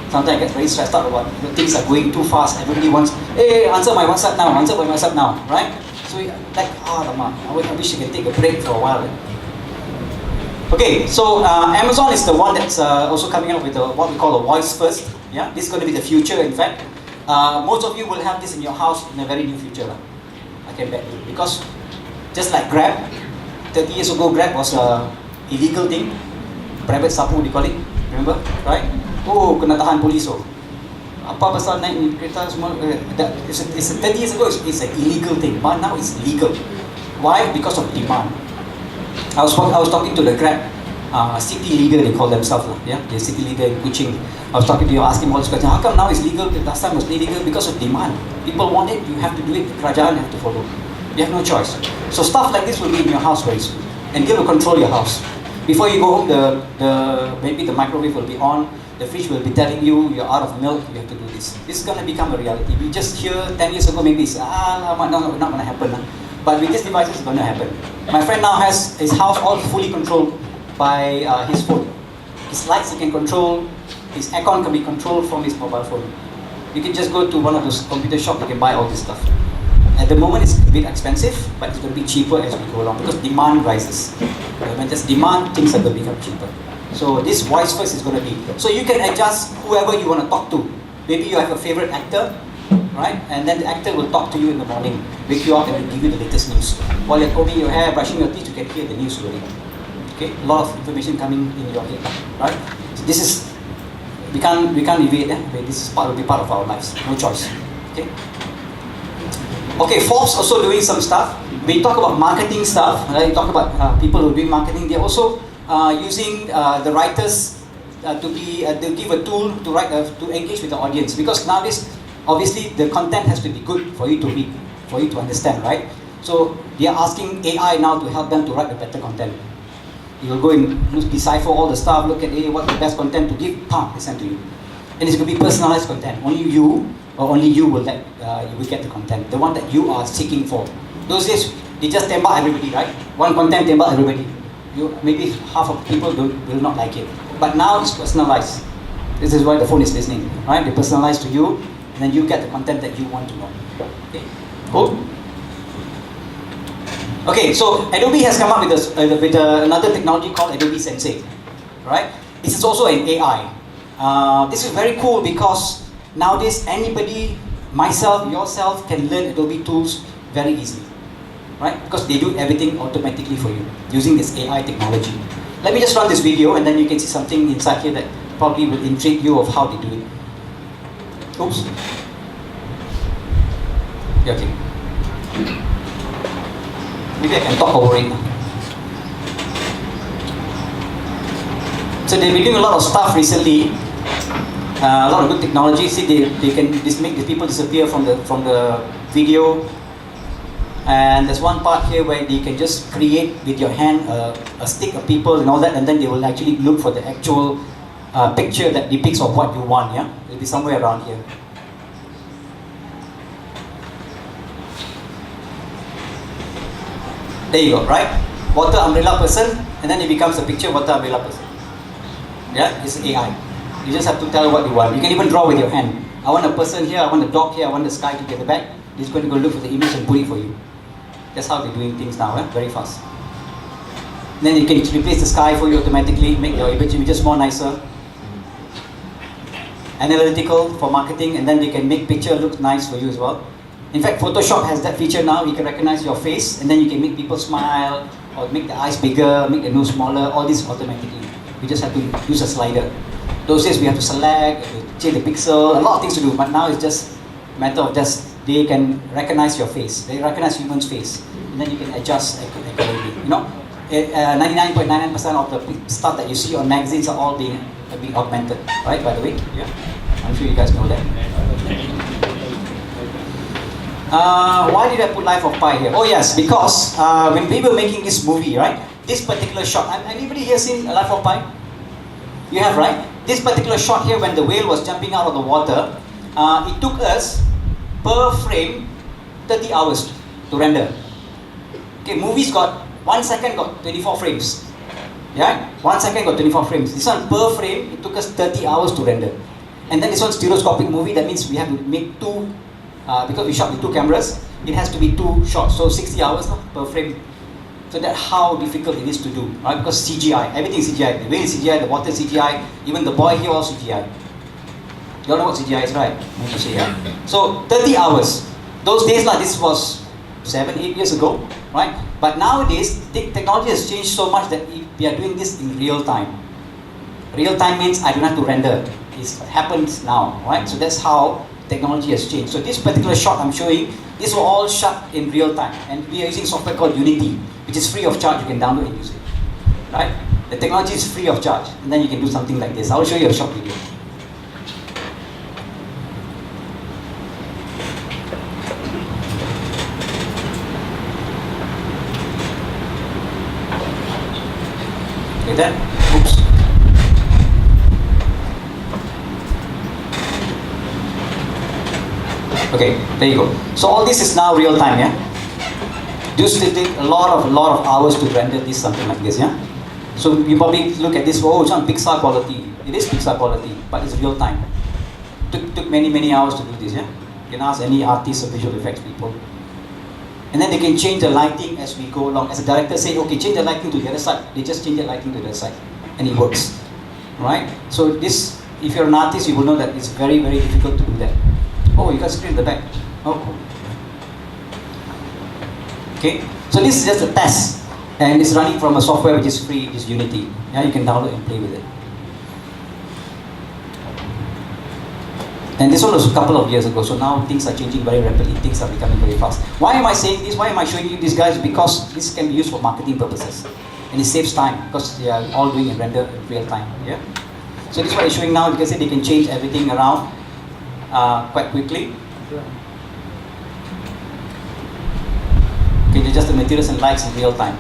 Sometimes I get very stressed out about things are going too fast. Everybody wants, hey, answer my WhatsApp now, right? So like, I wish you can take a break for a while. Okay, so Amazon is the one that's also coming up with what we call a voice first. Yeah, this is going to be the future. In fact, most of you will have this in your house in a very near future. I can bet you, because just like Grab, 30 years ago, Grab was a illegal thing. Private sapu, they call it. Remember, right? Oh, kena tahan polis. Oh, apa pasal naik kereta semua? 30 years ago, it's an illegal thing, but now it's legal. Why? Because of demand. I was talking to the Grab city leader, they call themselves, yeah, the city leader in Kuching. I was talking to you, asking all this question. How come now it's legal? Last time it was illegal because of demand. People want it, you have to do it. Kerajaan have to follow. You have no choice. So stuff like this will be in your house very soon, and they will control your house. Before you go home, maybe the microwave will be on. The fridge will be telling you you're out of milk. You have to do this. This is going to become a reality. We just hear 10 years ago, maybe it's not going to happen. But with this device, it's going to happen. My friend now has his house all fully controlled by his phone. His lights he can control, his aircon can be controlled from his mobile phone. You can just go to one of those computer shops, you can buy all this stuff. At the moment it's a bit expensive, but it's going to be cheaper as we go along because demand rises. When there's demand, things are going to become cheaper. So this voice first is going to be, so you can adjust whoever you want to talk to. Maybe you have a favorite actor, right? And then the actor will talk to you in the morning, wake you up and give you the latest news. While you're combing your hair, brushing your teeth, you can hear the news already. Okay, a lot of information coming in your head, right? So this is, we can't evade that. This will be part of our lives, no choice. Okay. Okay, Forbes also doing some stuff. We talk about marketing stuff. We talk about people who are doing marketing. They're also using the writers to give a tool to write to engage with the audience, because nowadays obviously the content has to be good for you to read, for you to understand, right? So they are asking AI now to help them to write the better content. You will go and decipher all the stuff, look at what's the best content to give, they send to you. And it's going to be personalized content. Only you will get the content, the one that you are seeking for. Those days, they just tembak everybody, right? One content tembak everybody. Maybe half of people will not like it. But now it's personalized. This is why the phone is listening, right? They personalize to you, and then you get the content that you want to know. Okay, cool? Okay, so Adobe has come up with another technology called Adobe Sensei, right? This is also an AI. This is very cool because nowadays anybody, myself, yourself, can learn Adobe tools very easily, right? Because they do everything automatically for you using this AI technology. Let me just run this video and then you can see something inside here that probably will intrigue you of how they do it. Oops. Yeah, okay. Maybe I can talk over it. So they've been doing a lot of stuff recently. A lot of good technology. See, they can make the people disappear from the video. And there's one part here where you can just create with your hand a stick of people and all that, and then they will actually look for the actual picture that depicts of what you want. Yeah, it'll be somewhere around here. There you go, right? Water umbrella person, and then it becomes a picture water umbrella person. Yeah, it's AI. You just have to tell what you want. You can even draw with your hand. I want a person here, I want a dog here, I want the sky to get the back. It's going to go look for the image and put it for you. That's how they're doing things now, very fast. Then you can replace the sky for you automatically, make your images more nicer. Analytical for marketing, and then they can make picture look nice for you as well. In fact, Photoshop has that feature now. You can recognize your face, and then you can make people smile, or make the eyes bigger, make the nose smaller, all this automatically. You just have to use a slider. Those days we have to select, change the pixel, a lot of things to do, but now it's just a matter of they can recognize your face. They recognize human's face, and then you can adjust accordingly, 99.99% of the stuff that you see on magazines are all being augmented, right? By the way, yeah, I'm sure you guys know that. Why did I put Life of Pi here? Oh yes, because when we were making this movie, right? This particular shot. Anybody here seen Life of Pi? You have, right? This particular shot here, when the whale was jumping out of the water, it took us per frame 30 hours to render. Okay, movies got 1 second got 24 frames. Yeah, 1 second got 24 frames. This one per frame, it took us 30 hours to render. And then this one stereoscopic movie, that means we have to make two, because we shot with 2 cameras, it has to be 2 shots, so 60 hours per frame. So that's how difficult it is to do, right? Because CGI, everything is CGI. The whale is CGI, the water is CGI, even the boy here also CGI. You all know what CGI is, right? I need to say, yeah? So 30 hours. Those days, like this was 7-8 years ago, right? But nowadays, the technology has changed so much that we are doing this in real time. Real time means I don't have to render. It happens now, right? So that's how technology has changed. So this particular shot I'm showing, these were all shot in real time. And we are using software called Unity, which is free of charge. You can download and use it, right? The technology is free of charge. And then you can do something like this. I'll show you a short video. That, oops. Okay, there you go. So all this is now real time, yeah? Used to take a lot of hours to render this, something like this, yeah? So you probably look at this, oh, it's on Pixar quality. It is Pixar quality, but it's real time. Took many hours to do this, yeah? You can ask any artists or visual effects people. And then they can change the lighting as we go along. As a director say, okay, change the lighting to the other side. They just change the lighting to the other side. And it works, right? So this, if you're an artist, you will know that it's very difficult to do that. Oh, you got screen at the back. Oh, cool. Okay, so this is just a test. And it's running from a software which is free, which is Unity. Yeah, you can download and play with it. And this one was a couple of years ago, so now things are changing very rapidly, things are becoming very fast. Why am I saying this? Why am I showing you these guys? Because this can be used for marketing purposes. And it saves time, because they are all doing it render in real time. Yeah. So this is what I'm showing now. You can see they can change everything around quite quickly. Okay, just the materials and lights in real time.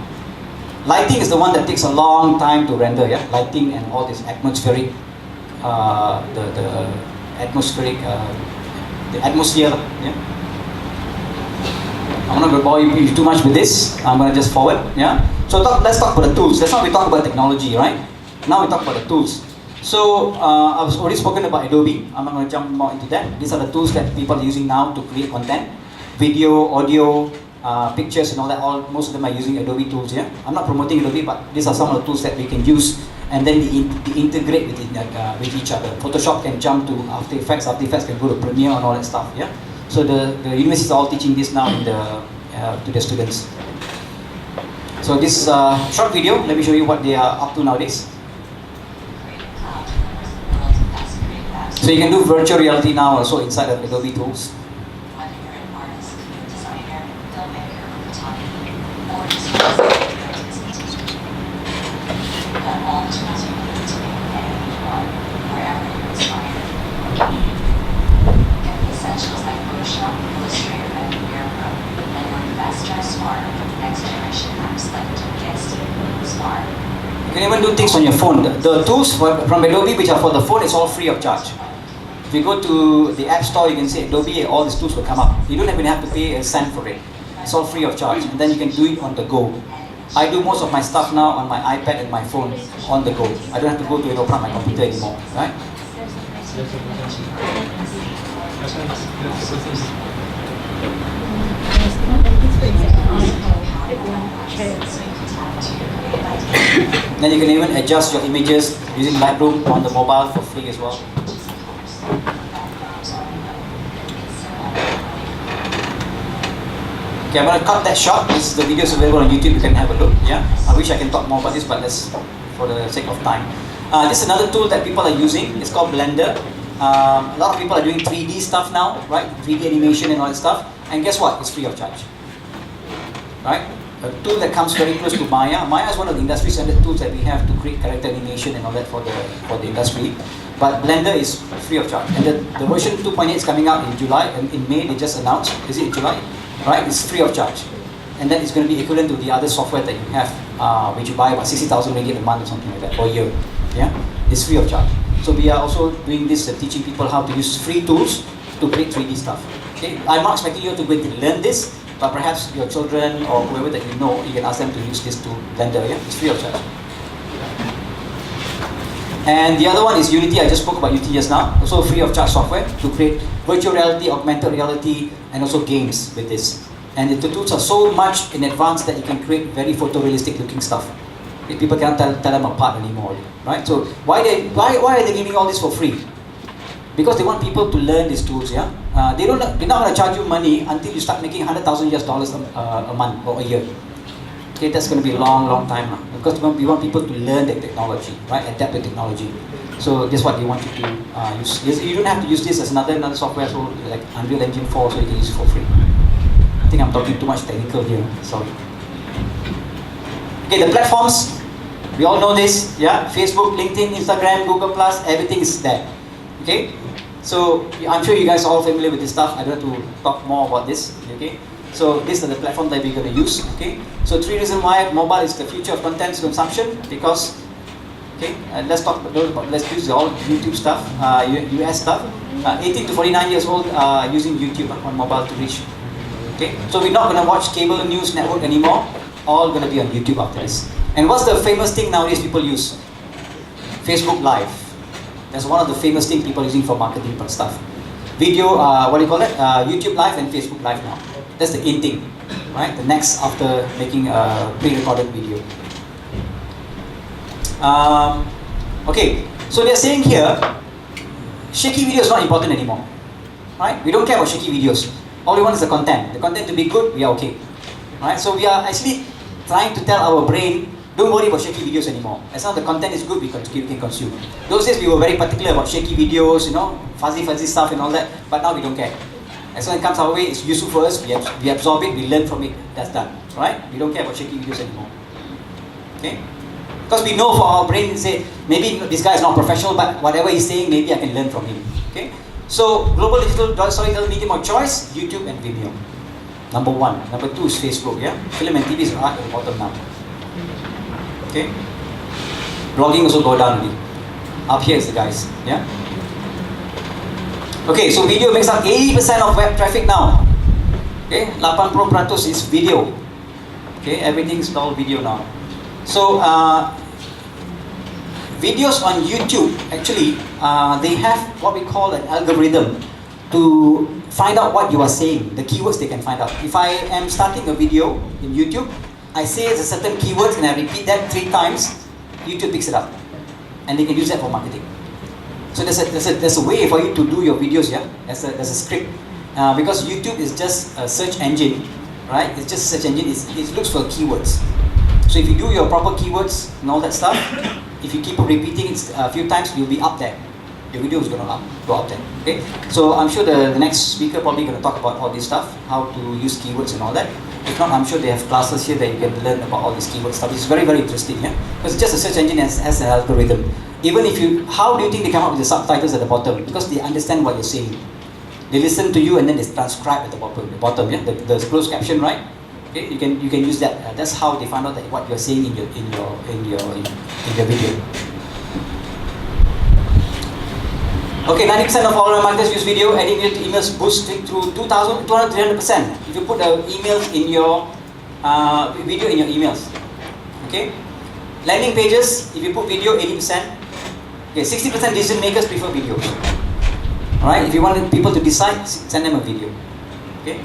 Lighting is the one that takes a long time to render, yeah? Lighting and all this atmospheric, the atmosphere, yeah? I'm not going to bore you too much with this. I'm going to just forward, yeah? So let's talk about the tools. That's how we talk about technology, right? Now we talk about the tools. So I've already spoken about Adobe. I'm not going to jump more into that. These are the tools that people are using now to create content. Video, audio, pictures and all that. Most of them are using Adobe tools, yeah? I'm not promoting Adobe, but these are some of the tools that we can use, and then they integrate with each other. Photoshop can jump to After Effects. After Effects can go to Premiere and all that stuff, yeah? So the universities are all teaching this now to the students. So this short video, let me show you what they are up to nowadays. So you can do virtual reality now also inside of Adobe tools. You can even do things on your phone. The tools from Adobe which are for the phone is all free of charge. If you go to the App Store, you can say Adobe, all these tools will come up. You don't even have to pay a cent for it. It's all free of charge, and then you can do it on the go. I do most of my stuff now on my iPad and my phone on the go. I don't have to go to open up my computer anymore, right? Then you can even adjust your images using Lightroom on the mobile for free as well. Okay, I'm going to cut that short. The video is available on YouTube. You can have a look. Yeah, I wish I can talk more about this, but that's for the sake of time. This is another tool that people are using. It's called Blender. A lot of people are doing 3D stuff now, right? 3D animation and all that stuff. And guess what? It's free of charge, right? a tool that comes very close to Maya. Maya is one of the industry standard tools that we have to create character animation and all that for the industry. But Blender is free of charge. And the version 2.8 is coming out in July, and in May they just announced. Is it in July? Right? It's free of charge. And then it's going to be equivalent to the other software that you have, which you buy about 60,000 ringgit a month or something like that, or a year. Yeah? It's free of charge. So we are also doing this, teaching people how to use free tools to create 3D stuff. Okay? I'm not expecting you to go and learn this, but perhaps your children or whoever that you know, you can ask them to use this tool, Blender. Yeah? It's free of charge. And the other one is Unity. I just spoke about Unity just now. Also free of charge software to create virtual reality, augmented reality, and also games with this. And the tools are so much in advance that you can create very photorealistic looking stuff. People cannot tell them apart anymore, right? So why are they giving all this for free? Because they want people to learn these tools. Yeah, they're not going to charge you money until you start making $100,000 a month or a year. Okay, that's going to be a long time now. Because we want people to learn the technology, right? Adapt the technology. So that's what they want you to use. You don't have to use this as another software, so like Unreal Engine 4, so you can use it for free. I think I'm talking too much technical here. Sorry. Okay, the platforms. We all know this. Yeah, Facebook, LinkedIn, Instagram, Google+, everything is there. Okay. So I'm sure you guys are all familiar with this stuff. I don't have to talk more about this. Okay. So these are the platforms that we're going to use. Okay. So 3 reasons why mobile is the future of content consumption. Because, okay, let's use all YouTube stuff, US stuff. 18 to 49 years old using YouTube on mobile to reach. Okay. So we're not going to watch cable news network anymore. All going to be on YouTube after this. And what's the famous thing nowadays people use? Facebook Live. That's one of the famous things people are using for marketing stuff. Video, what do you call it? YouTube Live and Facebook Live now. That's the in thing, right? The next after making a pre-recorded video. Okay, so they're saying here, shaky video is not important anymore, right? We don't care about shaky videos. All we want is the content. The content to be good, we are okay, right? So we are actually trying to tell our brain, don't worry about shaky videos anymore. As long as the content is good, we can consume. Those days we were very particular about shaky videos, you know, fuzzy stuff and all that, but now we don't care. As long as it comes our way, it's useful for us, we absorb it, we learn from it, that's done, right? We don't care about shaky videos anymore, okay? Because we know for our brain, say, maybe this guy is not professional, but whatever he's saying, maybe I can learn from him, okay? So, global digital storytelling medium of choice, YouTube and Vimeo. Number 1. Number 2 is Facebook, yeah? Film and TV is right at the bottom now. Okay? Blogging also go down a bit. Up here is the guys, yeah? Okay, so video makes up 80% of web traffic now. Okay, 80% is video. Okay, everything's all video now. So, videos on YouTube, actually, they have what we call an algorithm to find out what you are saying, the keywords they can find out. If I am starting a video in YouTube, I say a certain keywords and I repeat that 3 times, YouTube picks it up. And they can use that for marketing. So there's a way for you to do your videos, yeah? There's a script. Because YouTube is just a search engine, right? It's just a search engine, it looks for keywords. So if you do your proper keywords and all that stuff, if you keep repeating it a few times, you'll be up there. Your video is going to go up there. Okay? So I'm sure the next speaker probably going to talk about all this stuff, how to use keywords and all that. If not, I'm sure they have classes here that you can learn about all this keyword stuff. It's very, very interesting, yeah? Because it's just a search engine has an algorithm. Even if how do you think they come up with the subtitles at the bottom? Because they understand what you're saying. They listen to you and then they transcribe at the bottom, yeah? The closed caption, right? Okay, you can use that. That's how they find out that what you're saying in your video. Okay, 90% of all marketers use video. Adding it to emails boosts click-through 200%. If you put emails in your video in your emails, okay. Landing pages, if you put video, 80%. Okay, 60% decision makers prefer videos. All right, if you want people to decide, send them a video. Okay,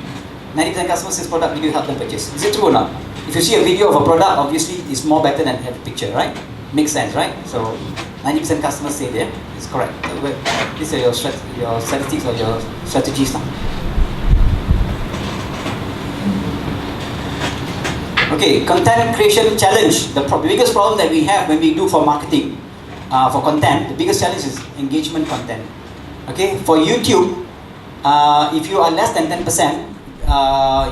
90% customers says product video help them purchase. Is it true or not? If you see a video of a product, obviously it's more better than have a picture, right? Makes sense, right? So 90% customers say that it's correct. These are your statistics or your strategies now. Okay, content creation challenge. The biggest problem that we have when we do for marketing, for content, the biggest challenge is engagement content. Okay, for YouTube, if you are less than 10%,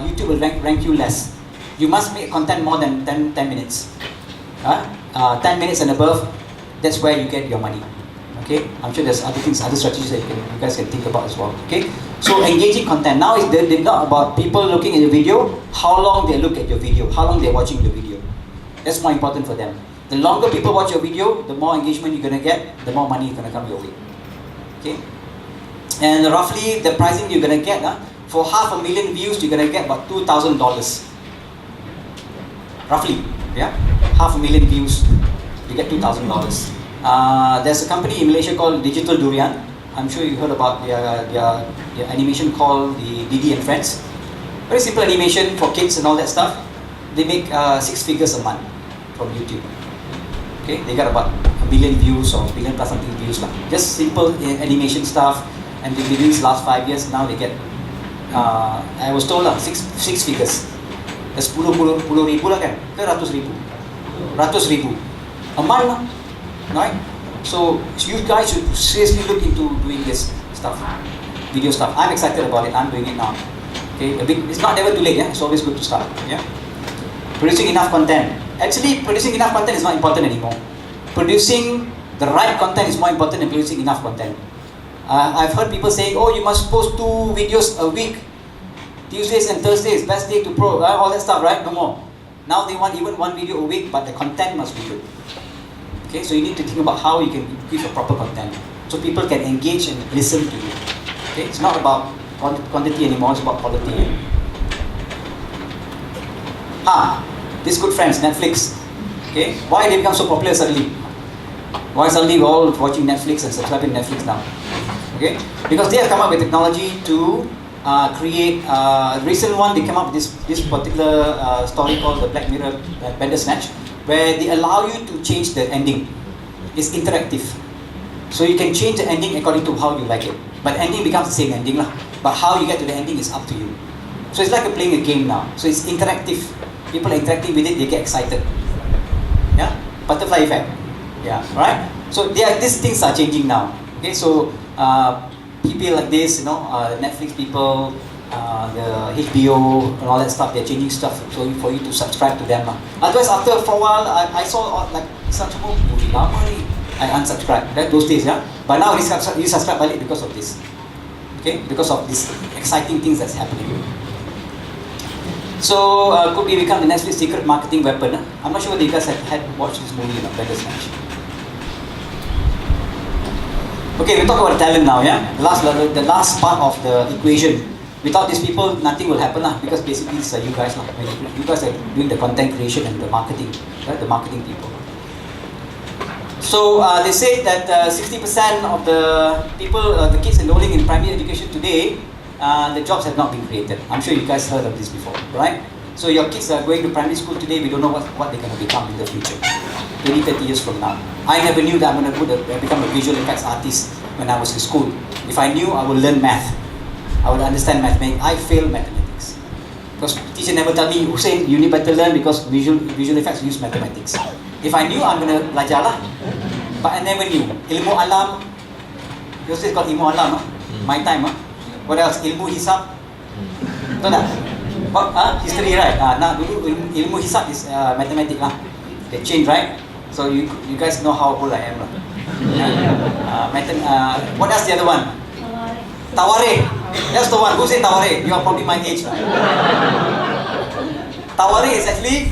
YouTube will rank you less. You must make content more than 10 minutes. 10 minutes and above, that's where you get your money. Okay, I'm sure there's other things, other strategies that you guys can think about as well. Okay, so engaging content. Now it's not about people looking at your video, how long they look at your video, how long they're watching your video. That's more important for them. The longer people watch your video, the more engagement you're gonna get, the more money is gonna come your way. Okay, and roughly the pricing you're gonna get, for 500,000 views, you're gonna get about $2,000. Roughly, yeah, 500,000 views, you get $2,000. There's a company in Malaysia called Digital Durian. I'm sure you heard about their animation called the Didi and Friends. Very simple animation for kids and all that stuff. They make 6 figures a month from YouTube. Okay, they got about 1 million views or 1 million plus something views. Just simple animation stuff, and they've been doing this last 5 years. Now they get, I was told 6 figures. That's 10 ribu lah kan? Ke 100 ribu? 100 ribu. A month lah. Right? So you guys should seriously look into doing this stuff, video stuff. I'm excited about it. I'm doing it now. Okay, it's not never too late. Yeah, it's always good to start. Yeah, producing enough content. Actually, producing enough content is not important anymore. Producing the right content is more important than producing enough content. I've heard people saying, "Oh, you must post 2 videos a week. Tuesdays and Thursdays, best day to pro." All that stuff, right? No more. Now they want even 1 video a week, but the content must be good. Okay, so you need to think about how you can give a proper content, so people can engage and listen to you. Okay, it's not about quantity anymore; it's about quality. These good friends, Netflix. Okay, why they become so popular suddenly? Why suddenly we're all watching Netflix and subscribing to Netflix now? Okay, because they have come up with technology to create. Recent one, they came up with this particular story called the Black Mirror Bandersnatch, where they allow you to change the ending. It's interactive. So you can change the ending according to how you like it. But the ending becomes the same ending lah. But how you get to the ending is up to you. So it's like playing a game now. So it's interactive. People are interacting with it, they get excited. Yeah? Butterfly effect. Yeah, right? So these things are changing now. Okay, so people like this, Netflix people, the HBO and all that stuff, they're changing stuff so for you to subscribe to them. Otherwise, for a while, I saw like such a movie, I unsubscribed. Those days, yeah. But now you subscribe balik because of this. Okay, because of these exciting things that's happening. So could we become the Netflix secret marketing weapon? I'm not sure whether you guys had watched this movie, Bandersnatch. Okay, we talk about talent now, yeah. The last part of the equation. Without these people, nothing will happen because basically it's you guys lah. You guys are doing the content creation and the marketing, right? The marketing people. So they say that 60% of the people, the kids enrolling in primary education today, the jobs have not been created. I'm sure you guys heard of this before, right? So your kids are going to primary school today, we don't know what they're going to become in the future, 20, 30 years from now. I never knew that I'm going to become a visual effects artist when I was in school. If I knew, I would learn math. I would understand mathematics. I failed mathematics. Because teacher never tell me, Hussin, you need better learn because visual effects use mathematics. If I knew, I'm going to belajar lah. But I never knew. Ilmu alam, you say it's called ilmu alam, my time. What else? Ilmu hisab. Betul tak? History, right? Now, ilmu hisab is mathematics lah. They change, right? So you guys know how old I am lah. What else the other one? Tawarikh. That's the one. Who said Tawarikh? You are probably my age. Tawarikh is actually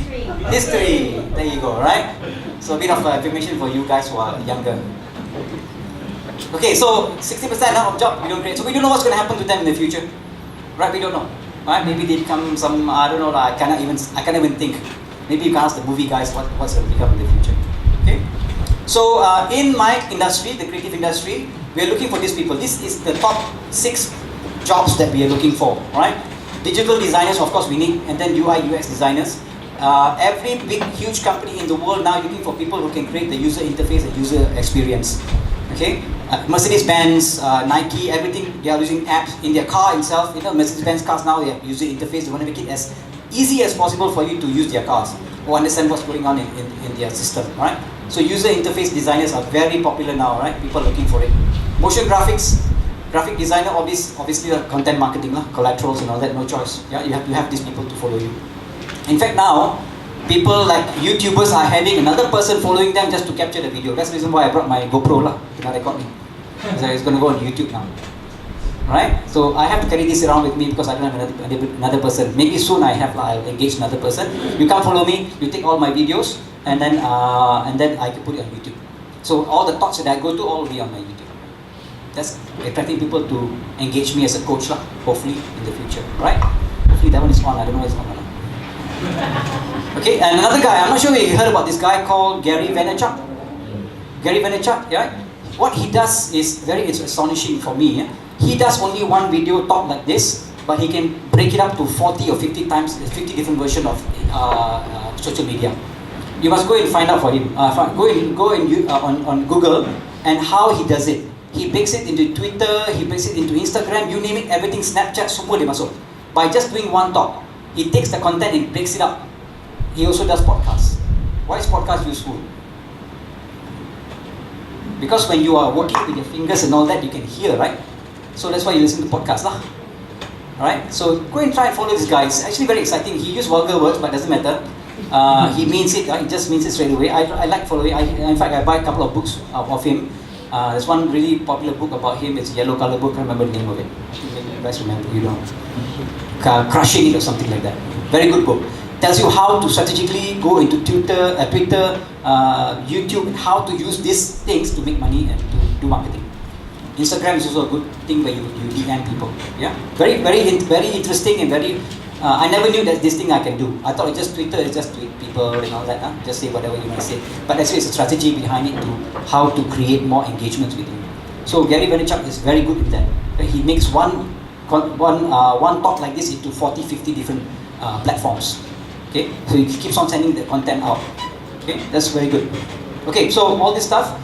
history. There you go, right? So a bit of information for you guys who are younger. Okay, so 60% of job we don't create. So we don't know what's going to happen to them in the future, right? We don't know. Right? Maybe they become some, I don't know. I cannot even think. Maybe you can ask the movie guys what's going to become in the future. Okay. So in my industry, the creative industry, we are looking for these people. This is the top 6 jobs that we are looking for, right? Digital designers, of course, we need, and then UI, UX designers. Every big, huge company in the world now looking for people who can create the user interface and user experience. Okay, Mercedes-Benz, Nike, everything, they are using apps in their car itself. Mercedes-Benz cars now, they have user interface. They want to make it as easy as possible for you to use their cars or understand what's going on in their system, right? So user interface designers are very popular now, right? People are looking for it. Motion graphics, graphic designer, obviously content marketing, collaterals and all that, no choice. Yeah, you have to have these people to follow you. In fact, now people like YouTubers are having another person following them just to capture the video. That's the reason why I brought my GoPro lah to record me. So it's going to go on YouTube now. Right? So I have to carry this around with me because I don't have another person. Maybe soon I'll engage another person. You come follow me, you take all my videos, and then I can put it on YouTube. So all the talks that I go to, all will be on my YouTube. That's attracting people to engage me as a coach lah, hopefully in the future. Right? Hopefully that one is on, I don't know what's on. Okay, and another guy, I'm not sure if you heard about this guy called Gary Vaynerchuk. Gary Vaynerchuk, yeah? What he does is very astonishing for me. Yeah? He does only one video talk like this, but he can break it up to 40 or 50 times, 50 different versions of social media. You must go and find out for him. Go on Google and how he does it. He breaks it into Twitter, he breaks it into Instagram, you name it, everything, Snapchat, semua dia masuk. By just doing one talk, he takes the content and breaks it up. He also does podcasts. Why is podcast useful? Because when you are working with your fingers and all that, you can hear, right? So that's why you listen to podcasts lah. Alright? So go and try and follow this guy. It's actually very exciting. He used vulgar words, but doesn't matter. He means it, he just means it straight away. I like following. In fact, I buy a couple of books of him. There's one really popular book about him. It's a yellow color book. I can't remember the name of it. Maybe you guys remember, you don't. Crushing It or something like that. Very good book. Tells you how to strategically go into Twitter, YouTube, how to use these things to make money and to do marketing. Instagram is also a good thing where you DM people. Yeah, very interesting and very. I never knew that this thing I can do. I thought just Twitter is just tweet people and all that. Just say whatever you want to say. But actually, it's a strategy behind it to how to create more engagements with you. So Gary Vaynerchuk is very good with that. He makes one talk like this into 40, 50 different platforms. Okay, so he keeps on sending the content out. Okay, that's very good. Okay, so all this stuff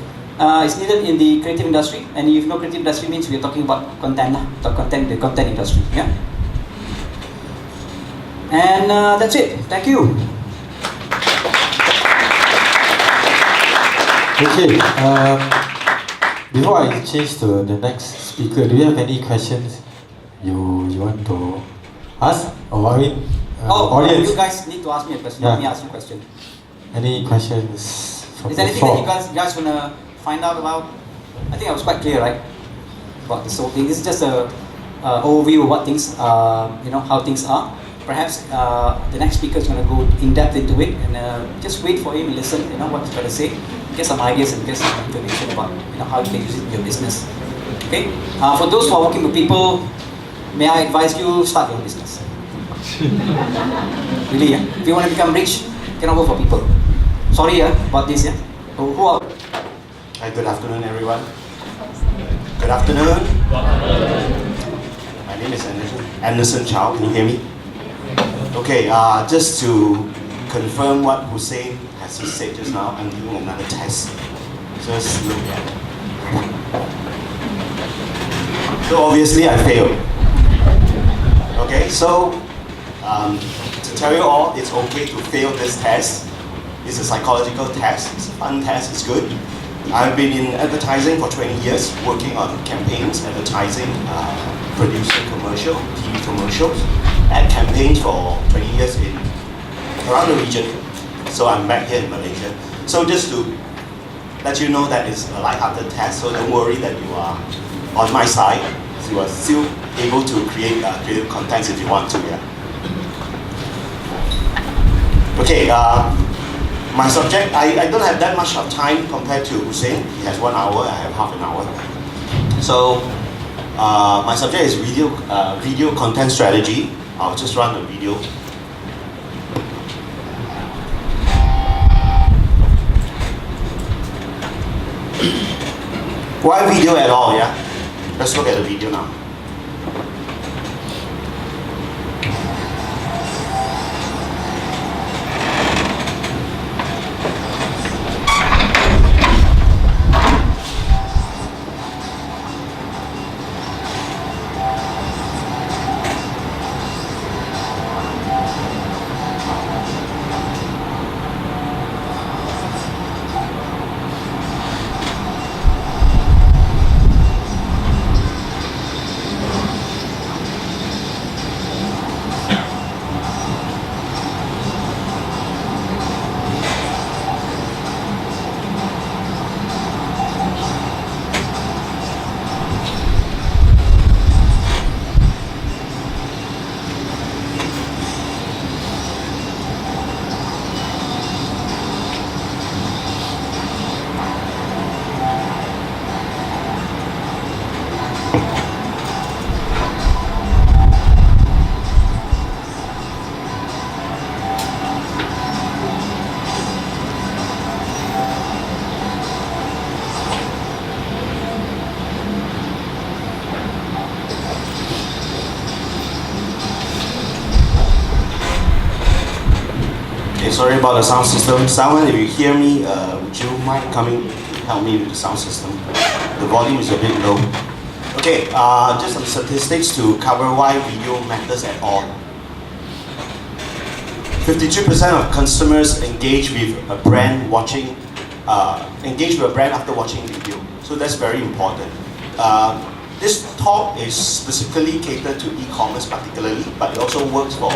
is needed in the creative industry, and if you know creative industry means we're talking about content, the content industry. Yeah, and that's it. Thank you.
Okay. Before I change to the next speaker, do you have any questions you want to ask? Or audience?
You guys need to ask me a question. Let me ask you a question.
Any questions from
Is
the
there anything
floor?
that you guys wanna find out about? I think I was quite clear, right? About this whole thing. This is just a overview of what things, how things are. Perhaps the next speaker is gonna go in depth into it, and just wait for him and listen. What he's gonna say. Get some ideas and get some information about how you can use it in your business. Okay. For those who are working with people, may I advise you start your business. Really, yeah. If you want to become rich, cannot work for people. Sorry, about this, yeah. Who are?
Hi, good afternoon, everyone. Good afternoon. My name is Anderson Chow. Can you hear me? Okay. Just to confirm what Hussin has just said just now, I'm doing another test. Just look at it. So obviously I failed. Okay, so to tell you all, it's okay to fail this test. It's a psychological test, it's a fun test, it's good. I've been in advertising for 20 years, working on campaigns, advertising, producing commercial, TV commercials, and campaigns for 20 years around the region. So I'm back here in Malaysia. So just to let you know that it's a light-hearted test, so don't worry that you are on my side. So you are still able to create creative contents if you want to, yeah. Okay, my subject, I don't have that much of time compared to Hussin. He has 1 hour, I have half an hour. So my subject is video content strategy. I'll just run the video. Why video at all, yeah? Let's look at the video now. sorry about the sound system. Someone, if you hear me, would you mind coming to help me with the sound system? The volume is a bit low. Okay, just some statistics to cover why video matters at all. 53% of consumers engage with a brand after watching video. So that's very important. This talk is specifically catered to e-commerce particularly, but it also works for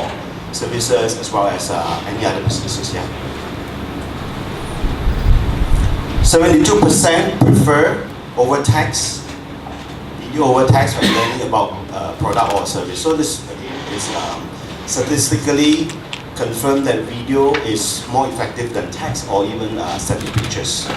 services as well as any other businesses. Yeah. 72% prefer over text, video over text when learning about product or service. So this again is statistically confirmed that video is more effective than text or even static pictures.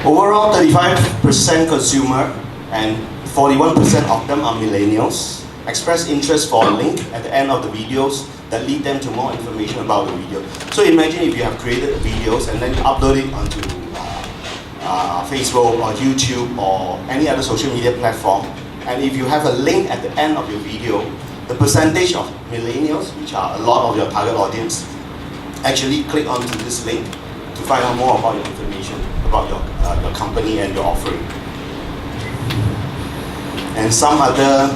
Overall, 35% consumer and 41% of them are millennials express interest for a link at the end of the videos that lead them to more information about the video. So imagine if you have created videos and then you upload it onto Facebook or YouTube or any other social media platform, and if you have a link at the end of your video, the percentage of millennials, which are a lot of your target audience, actually click onto this link to find out more about your information, about your company and your offering. And some other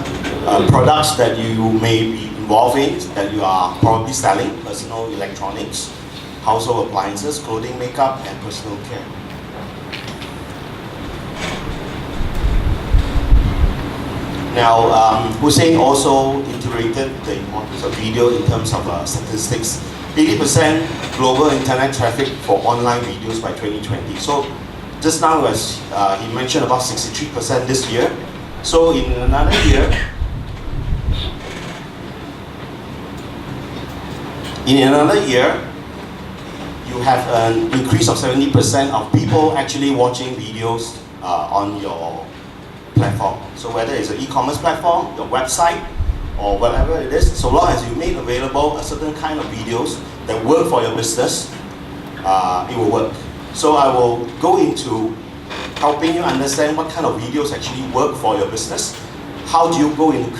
products that you may be involved in, that you are probably selling: personal electronics, household appliances, clothing, makeup, and personal care. Now, Hussin also iterated the importance of video in terms of statistics. 80% global internet traffic for online videos by 2020. So just now, as he mentioned, about 63% this year. So in another year, you have an increase of 70% of people actually watching videos on your platform. So whether it's an e-commerce platform, your website, or whatever it is, so long as you make available a certain kind of videos that work for your business, it will work. So I will go into helping you understand what kind of videos actually work for your business. How do you go into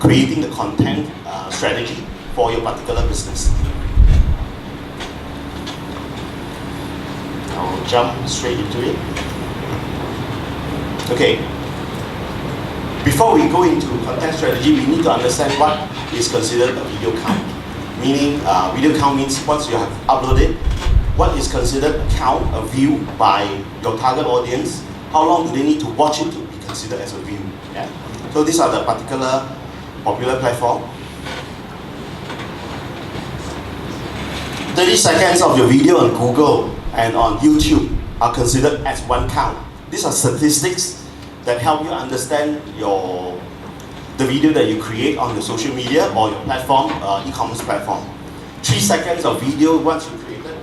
creating the content strategy for your particular business? I'll jump straight into it. Okay. Before we go into content strategy, we need to understand what is considered a video count. Meaning, video count means once you have uploaded, what is considered a count, a view by your target audience? How long do they need to watch it to be considered as a view? Yeah. So these are the particular popular platform. 30 seconds of your video on Google and on YouTube are considered as one count. These are statistics that help you understand the video that you create on your social media or your platform, e-commerce platform. 3 seconds of video once you created.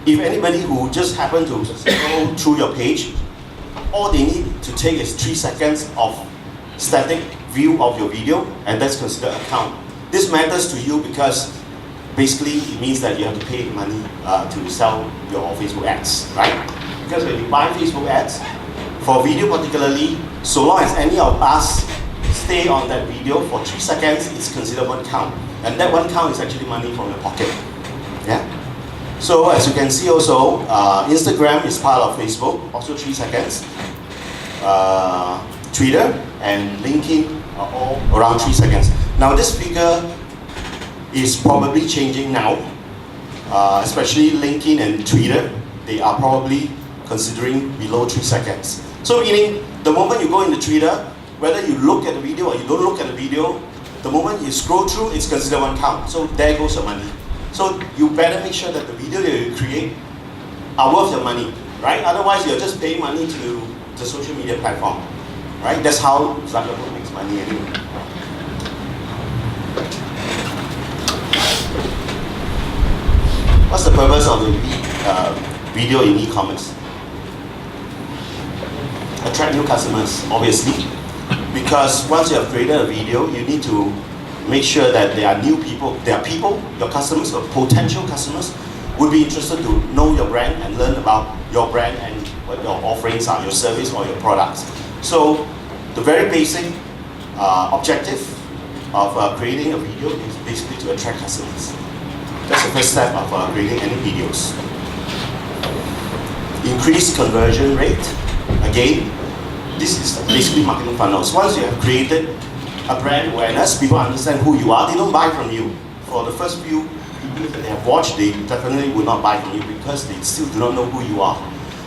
If anybody who just happened to scroll through your page, all they need to take is 3 seconds of static view of your video, and that's considered a count. This matters to you because basically it means that you have to pay money to sell your Facebook ads, right? Because when you buy Facebook ads, for video particularly, so long as any of us stay on that video for 3 seconds, it's considered one count. And that one count is actually money from your pocket. Yeah? So as you can see also, Instagram is part of Facebook, also 3 seconds. Twitter and LinkedIn are all around 3 seconds. Now this figure is probably changing now, especially LinkedIn and Twitter. They are probably considering below 3 seconds. So meaning, the moment you go into Twitter, whether you look at the video or you don't look at the video, the moment you scroll through, it's considered one count. So there goes your money. So you better make sure that the video that you create are worth your money, right? Otherwise, you're just paying money to the social media platform, right? That's how Zuckerberg makes money anyway. What's the purpose of the video in e-commerce? Attract new customers, obviously, because once you have created a video, you need to make sure that there are new people, your customers or potential customers would be interested to know your brand and learn about your brand and what your offerings are, your service or your products. So the very basic objective of creating a video is basically to attract customers. That's the first step of creating any videos. Increase conversion rate. Again, this is basically marketing funnels. Once you have created a brand awareness, people understand who you are, they don't buy from you. For the first few videos that they have watched, they definitely will not buy from you because they still do not know who you are.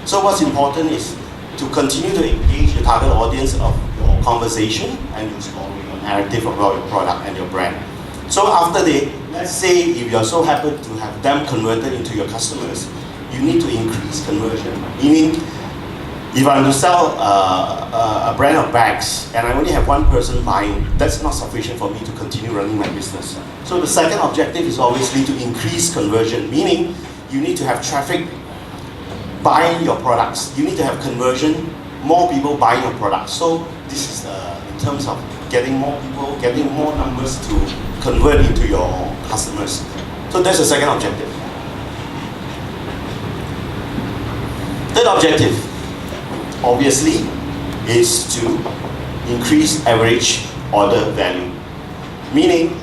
So what's important is to continue to engage the target audience of your conversation and your story, your narrative about your product and your brand. So after let's say if you're so happy to have them converted into your customers, you need to increase conversion. Meaning, if I'm to sell a brand of bags and I only have one person buying, that's not sufficient for me to continue running my business. So the second objective is obviously to increase conversion, meaning you need to have traffic buying your products. You need to have conversion, more people buying your products. So this is in terms of getting more people, getting more numbers to convert into your customers. So that's the second objective. Third objective, obviously, is to increase average order value. Meaning,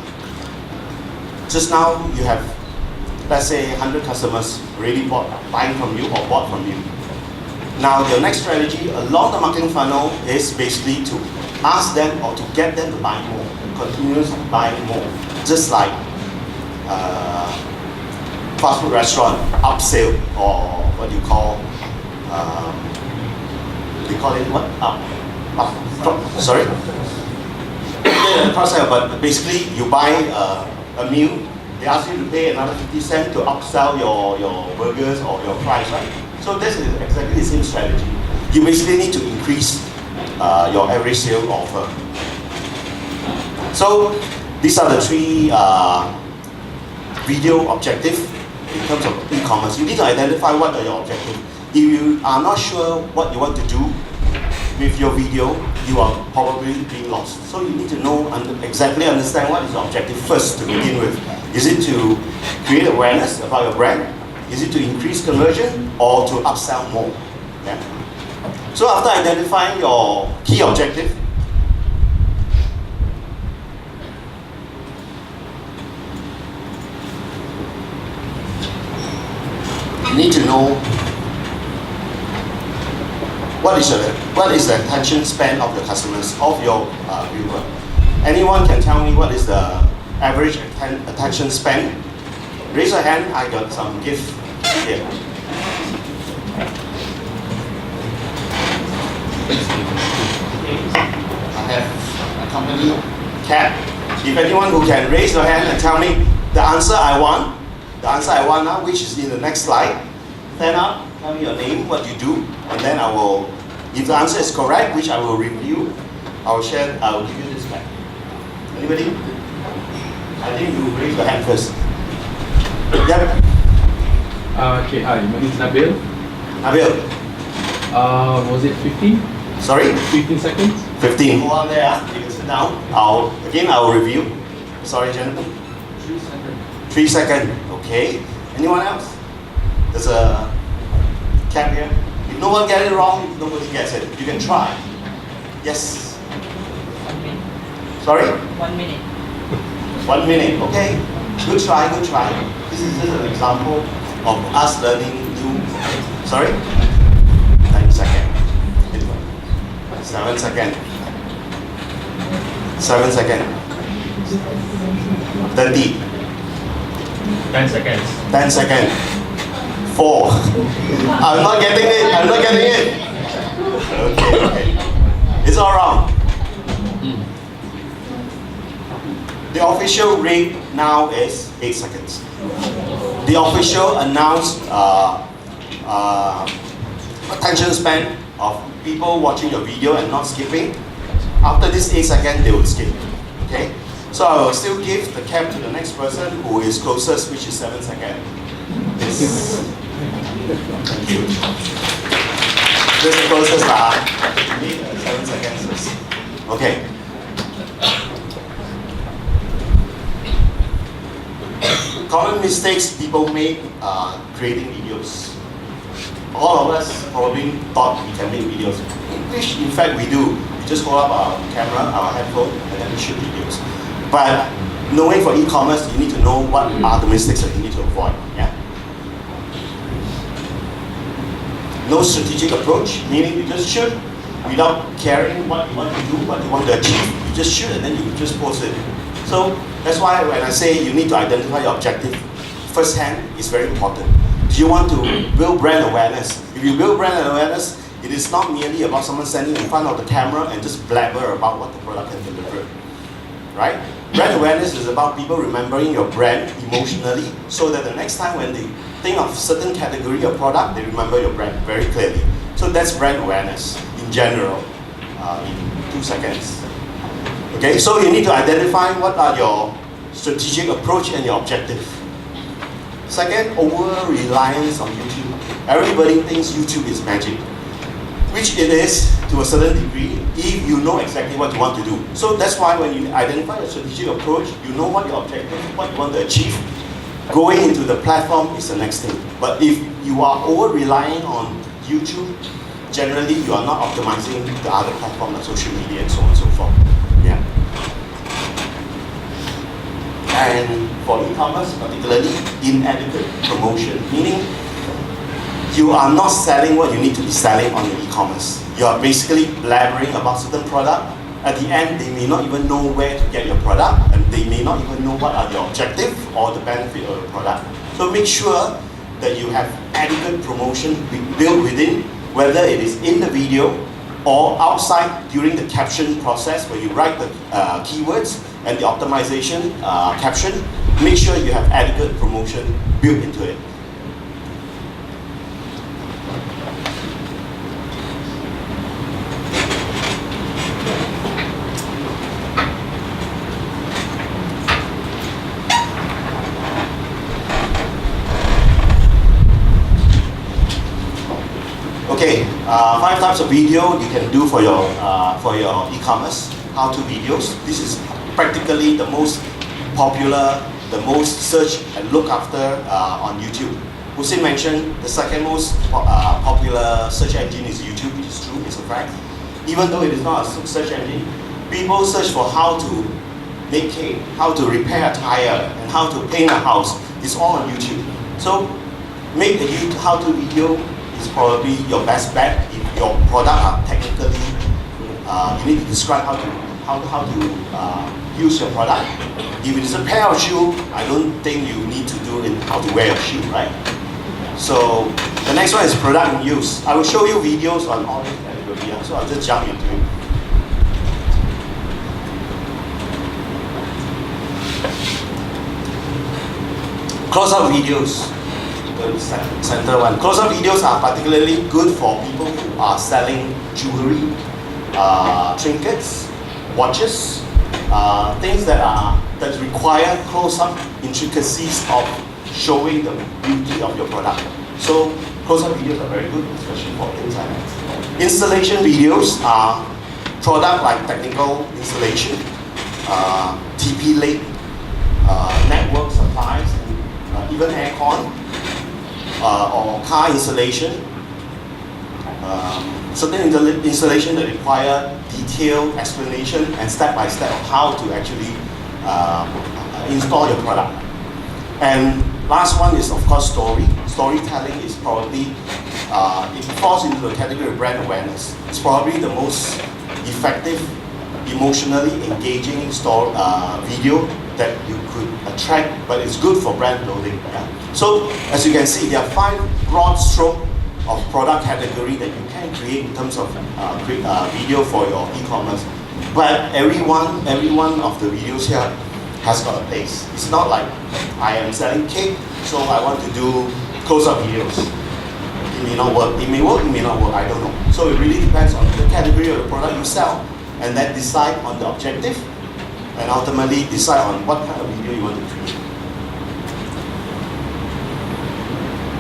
just now you have, let's say, 100 customers already buying from you or bought from you. Now, your next strategy along the marketing funnel is basically to ask them or to get them to buy more, continuously buy more. Just like fast food restaurant upsell, or what you call, they call it what? Sorry? Yeah, cross-sell, but basically you buy a meal, they ask you to pay another 50 cents to upsell your burgers or your fries, right? So this is exactly the same strategy. You basically need to increase your average sale offer. So these are the three video objectives in terms of e-commerce. You need to identify what are your objectives. If you are not sure what you want to do with your video, you are probably being lost. So you need to know and exactly understand what is the objective first to begin with. Is it to create awareness about your brand? Is it to increase conversion or to upsell more? Yeah? So after identifying your key objective, you need to know what is the attention span of your customers, of your viewer. Anyone can tell me what is the average attention span? Raise your hand. I got some gifts here. I have a company cat. If anyone who can raise your hand and tell me the answer I want now, which is in the next slide, stand up, tell me your name, what you do, and then I will, if the answer is correct, which I will review, I will give you this back. Anybody? I think you raise your hand first. Yep.
Okay, hi, my name is Nabil.
Nabil.
Was it 15?
Sorry?
15 seconds?
15. Hold on there, you can sit down. I will review. Sorry, gentlemen.
3 seconds.
3 seconds. Okay. Anyone else? There's a cap here. If no one gets it wrong, nobody gets it. You can try. Yes.
1 minute.
Sorry?
1 minute.
1 minute. Okay. Good try, good try. This is just an example of us learning new. Sorry? 10 seconds. 7 seconds. 7 seconds. 30.
10 seconds.
10 seconds. 4. I'm not getting it. I'm not getting it. Okay. It's all wrong. The official rate now is 8 seconds. The official announced attention span of people watching your video and not skipping. After this 8 seconds, they will skip. Okay? So I will still give the cap to the next person who is closest, which is 7 seconds. This is the closest lah. 7 seconds. Okay. Common mistakes people make creating videos. all of us probably thought we can make videos, which in fact we do. We just hold up our camera, our headphone, and then we shoot videos. But knowing for e-commerce, you need to know what are the mistakes that you need to avoid. Yeah. No strategic approach, meaning you just shoot without caring what you want to do, what you want to achieve. You just shoot and then you just post it. So that's why when I say you need to identify your objective firsthand, it's very important. Do you want to build brand awareness? If you build brand awareness, it is not merely about someone standing in front of the camera and just blabber about what the product can deliver, right? Brand awareness is about people remembering your brand emotionally, so that the next time when they think of certain category of product, they remember your brand very clearly. So that's brand awareness in general, in 2 seconds. Okay, so you need to identify what are your strategic approach and your objective. Second, over-reliance on YouTube. Everybody thinks YouTube is magic, which it is to a certain degree if you know exactly what you want to do. So that's why when you identify a strategic approach, you know what your objective, what you want to achieve. Going into the platform is the next thing. But if you are over-relying on YouTube, generally you are not optimizing the other platforms like social media and so on and so forth. Yeah. And for e-commerce, particularly inadequate promotion, meaning you are not selling what you need to be selling on your e-commerce. You are basically blabbering about certain product. At the end, they may not even know where to get your product, and they may not even know what are your objective or the benefit of the product. So make sure that you have adequate promotion built within, whether it is in the video or outside during the caption process where you write the keywords and the optimization caption. Make sure you have adequate promotion built into it. Okay, 5 types of video you can do for your e-commerce how-to videos. This is practically the most popular, the most searched and looked after on YouTube. Hussin mentioned the second most popular search engine is YouTube, which is true, it's a fact. Even though it is not a search engine, people search for how to make cake, how to repair a tire, and how to paint a house. It's all on YouTube. So make a how-to video is probably your best bet. If your product are technically, you need to describe how to use your product. If it is a pair of shoe, I don't think you need to do in how to wear a shoe, right? So the next one is product in use. I will show you videos on all these categories, so I'll just jump into it. Close-up videos. The center one. Close-up videos are particularly good for people who are selling jewelry, trinkets, watches, things that require close-up intricacies of showing the beauty of your product. So close-up videos are very good, especially for things like that. Installation videos are product like technical installation, TP link, network supplies, and even aircon. Or car installation, certain installation that require detailed explanation and step-by-step of how to actually install your product. And last one is of course storytelling is probably, it falls into the category of brand awareness. It's probably the most effective, emotionally engaging video that you could attract, but it's good for brand building. Yeah. So as you can see, there are 5 broad strokes of product category that you can create in terms of video for your e-commerce. But every one of the videos here has got a place. It's not like I am selling cake, so I want to do close-up videos. It may not work. It may work, it may not work, I don't know. So it really depends on the category of the product you sell, and then decide on the objective, and ultimately decide on what kind of video you want to create.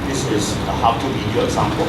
This is a how-to video example.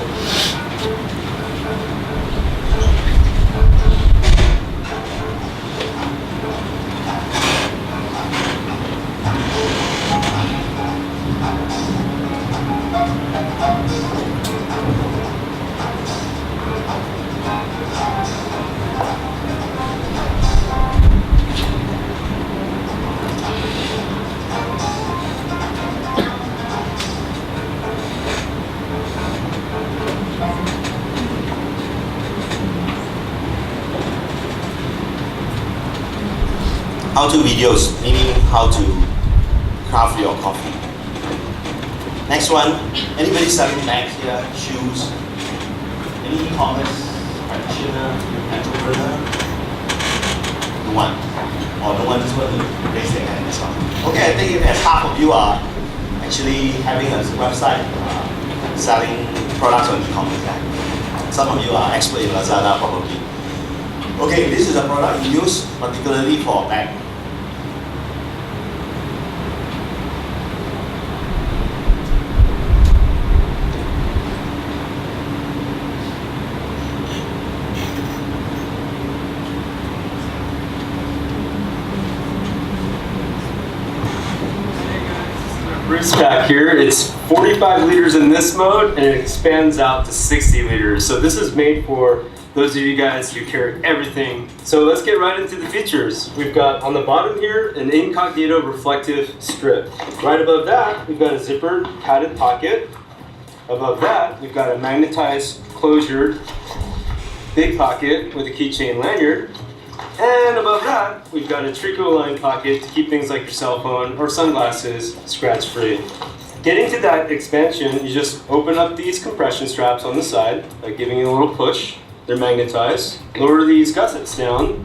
how-to videos, meaning how to craft your coffee. Next one, anybody selling bags here, shoes, any e-commerce practitioner, entrepreneur? No one. Or no one just want to raise their hand as well. Okay, I think as half of you are actually having a website selling products on e-commerce. Some of you are expert in Lazada probably. Okay, this is a product in use particularly for a bag.
Bruce back here. It's 45 liters in this mode and it expands out to 60 liters. So this is made for those of you guys who carry everything. So let's get right into the features. We've got on the bottom here an incognito reflective strip. Right above that, we've got a zippered padded pocket. Above that, we've got a magnetized closure big pocket with a keychain lanyard. And above that, we've got a Trico-lined pocket to keep things like your cell phone or sunglasses scratch-free. Getting to that expansion, you just open up these compression straps on the side by giving it a little push. They're magnetized. Lower these gussets down,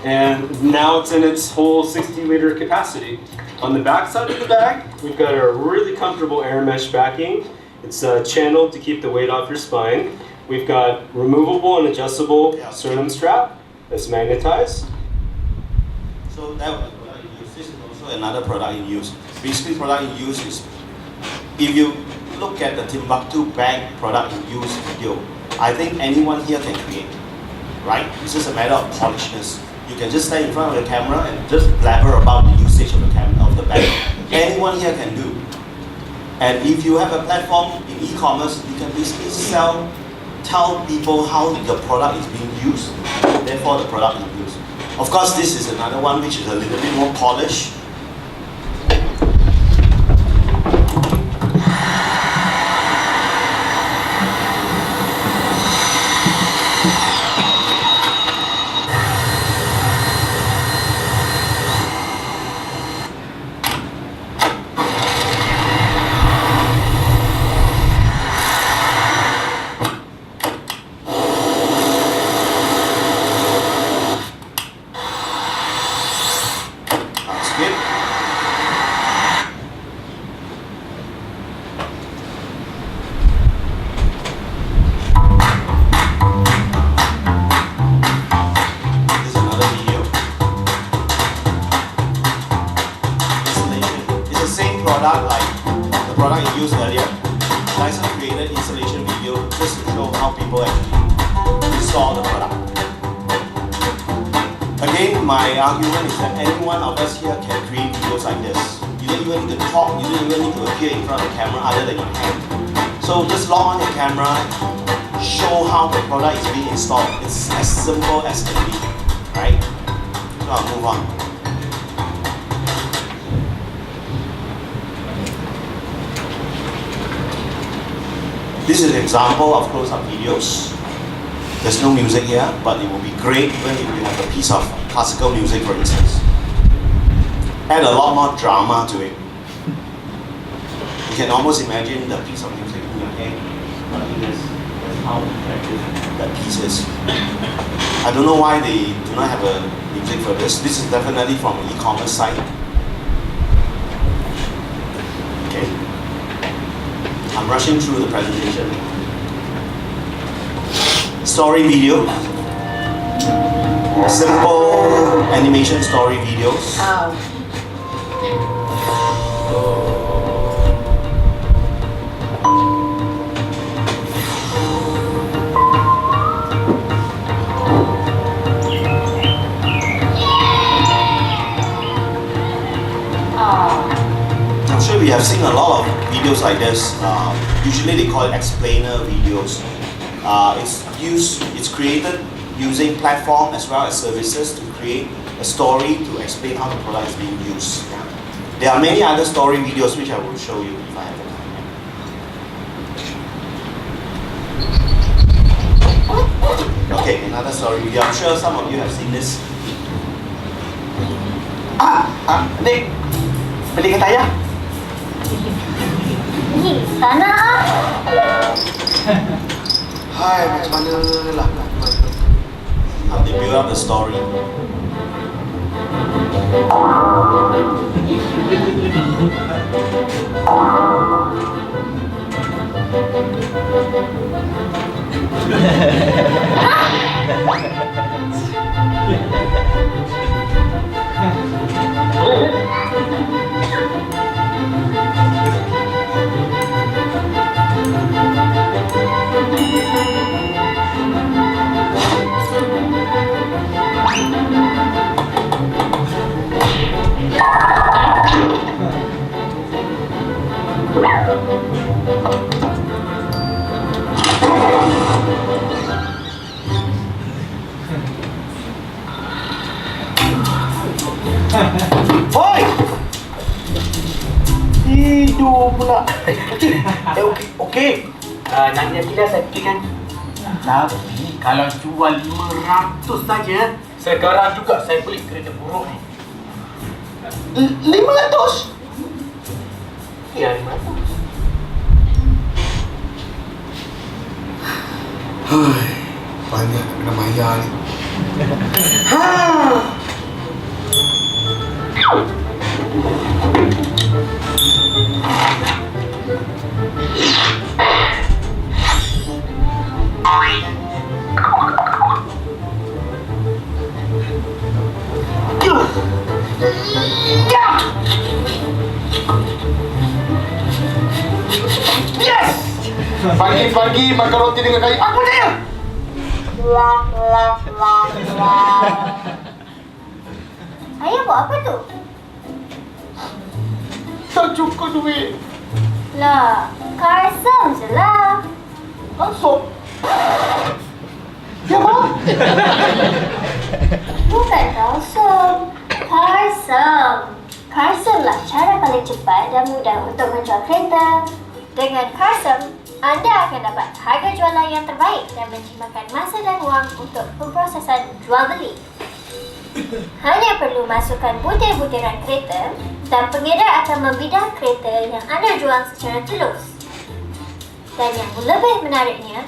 and now it's in its whole 60-liter capacity. On the back side of the bag, we've got a really comfortable air mesh backing. It's channeled to keep the weight off your spine. We've got removable and adjustable sternum strap that's magnetized.
So this is also another product in use. Basically, product in use is, if you look at the Timbuktu bag product in use video, I think anyone here can create, right? It's just a matter of polishness. You can just stand in front of the camera and just blabber about the usage of the camera of the bag. Anyone here can do. And if you have a platform in e-commerce, you can basically tell people how the product is being used, and therefore the product is used. Of course, this is another one which is a little bit more polished. My argument is that any one of us here can create videos like this. You don't even need to talk, you don't even need to appear in front of the camera other than your hand. So just log on your camera, show how the product is being installed. It's as simple as can be, right? So I'll move on. This is an example of close-up videos. There's no music here, but it will be great when you have a piece of classical music, for instance. Add a lot more drama to it. You can almost imagine the piece of music in your head. But I think that's how effective that piece is. I don't know why they do not have a music for this. This is definitely from an e-commerce site. Okay. I'm rushing through the presentation. Story video. Simple animation story videos. I'm sure we have seen a lot of videos like this. Usually they call it explainer videos. It's created using platform as well as services to create a story to explain how the product is being used. Yeah. There are many other story videos which I will show you if I have the time. Okay, another story video. I'm sure some of you have seen this. Adik, beli kata ayah.
Ni, sana ah.
Hai, macam mana lah? How they build up the story. Boy! Tidur pula. Okey. Nanti kita saya fikirkan. Tapi kalau jual 500 saja, sekarang juga saya beli kereta buruk ni. 500? Ya, 500. Banyak kena bayar ni. Yes! Pagi-pagi makan roti dengan kayu. Aku dia!
Ayah buat apa tu?
Tak cukup duit.
Lah, karsam je lah.
Masuk. Ya, Mak?
Bukan karsam, karsam. Karsam lah cara paling cepat dan mudah untuk menjual kereta. Dengan karsam, anda akan dapat harga jualan yang terbaik dan menjimatkan masa dan wang untuk pemprosesan jual beli. Hanya perlu masukkan butir-butiran kereta dan pengedar akan membidah kereta yang anda jual secara tulus. Dan yang lebih menariknya,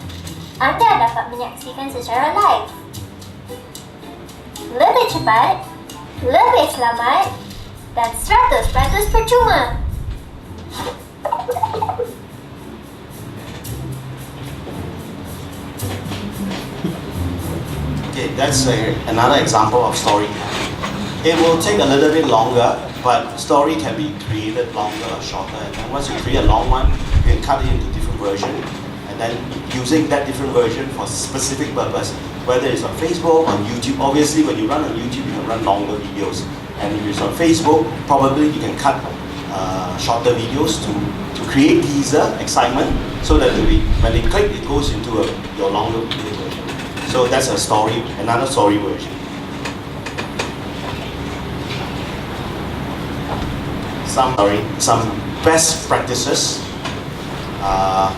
anda dapat menyaksikan secara live. Lebih cepat, lebih selamat dan 100% percuma.
Okay, that's another example of story. It will take a little bit longer, but story can be created longer or shorter. And then once you create a long one, you can cut it into different versions. And then using that different version for specific purpose, whether it's on Facebook, on YouTube. Obviously, when you run on YouTube, you can run longer videos. And if it's on Facebook, probably you can cut shorter videos to create teaser, excitement, so that when they click, it goes into your longer video version. So that's a story, another story version. Some best practices that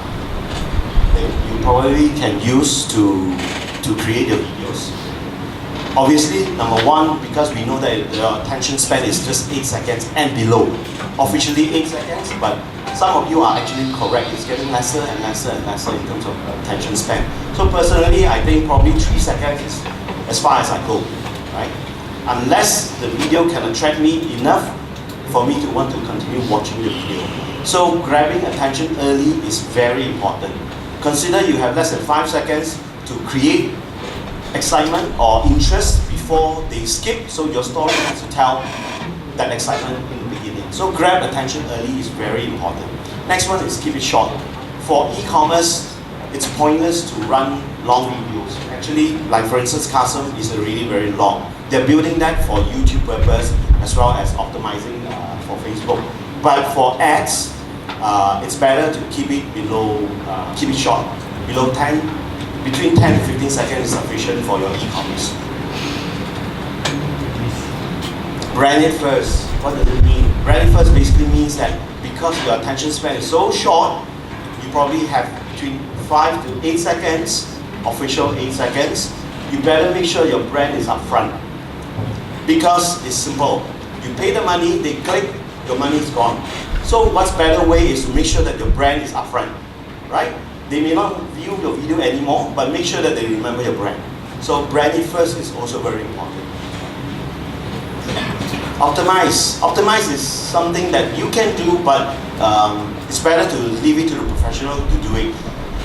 you probably can use to create your videos. Obviously, number one, because we know that the attention span is just 8 seconds and below. Officially 8 seconds, but some of you are actually correct. It's getting lesser and lesser and lesser in terms of attention span. So personally, I think probably 3 seconds is as far as I go, right? Unless the video can attract me enough for me to want to continue watching the video. So grabbing attention early is very important. Consider you have less than 5 seconds to create excitement or interest before they skip, so your story has to tell that excitement in the beginning. So grab attention early is very important. Next one is keep it short. For e-commerce, it's pointless to run long videos. Actually, like for instance, Custom is already very long. They're building that for YouTube purpose as well as optimizing for Facebook. But for ads, it's better to keep it keep it short. Between 10 to 15 seconds is sufficient for your e-commerce. Brand it first. What does it mean? Brand it first basically means that because your attention span is so short, you probably have between 5 to 8 seconds, official 8 seconds, you better make sure your brand is up front. Because it's simple. You pay the money, they click, your money is gone. So what's better way is to make sure that your brand is upfront, right? They may not view your video anymore, but make sure that they remember your brand. So branding first is also very important. Optimize. Optimize is something that you can do, but it's better to leave it to the professional to do it.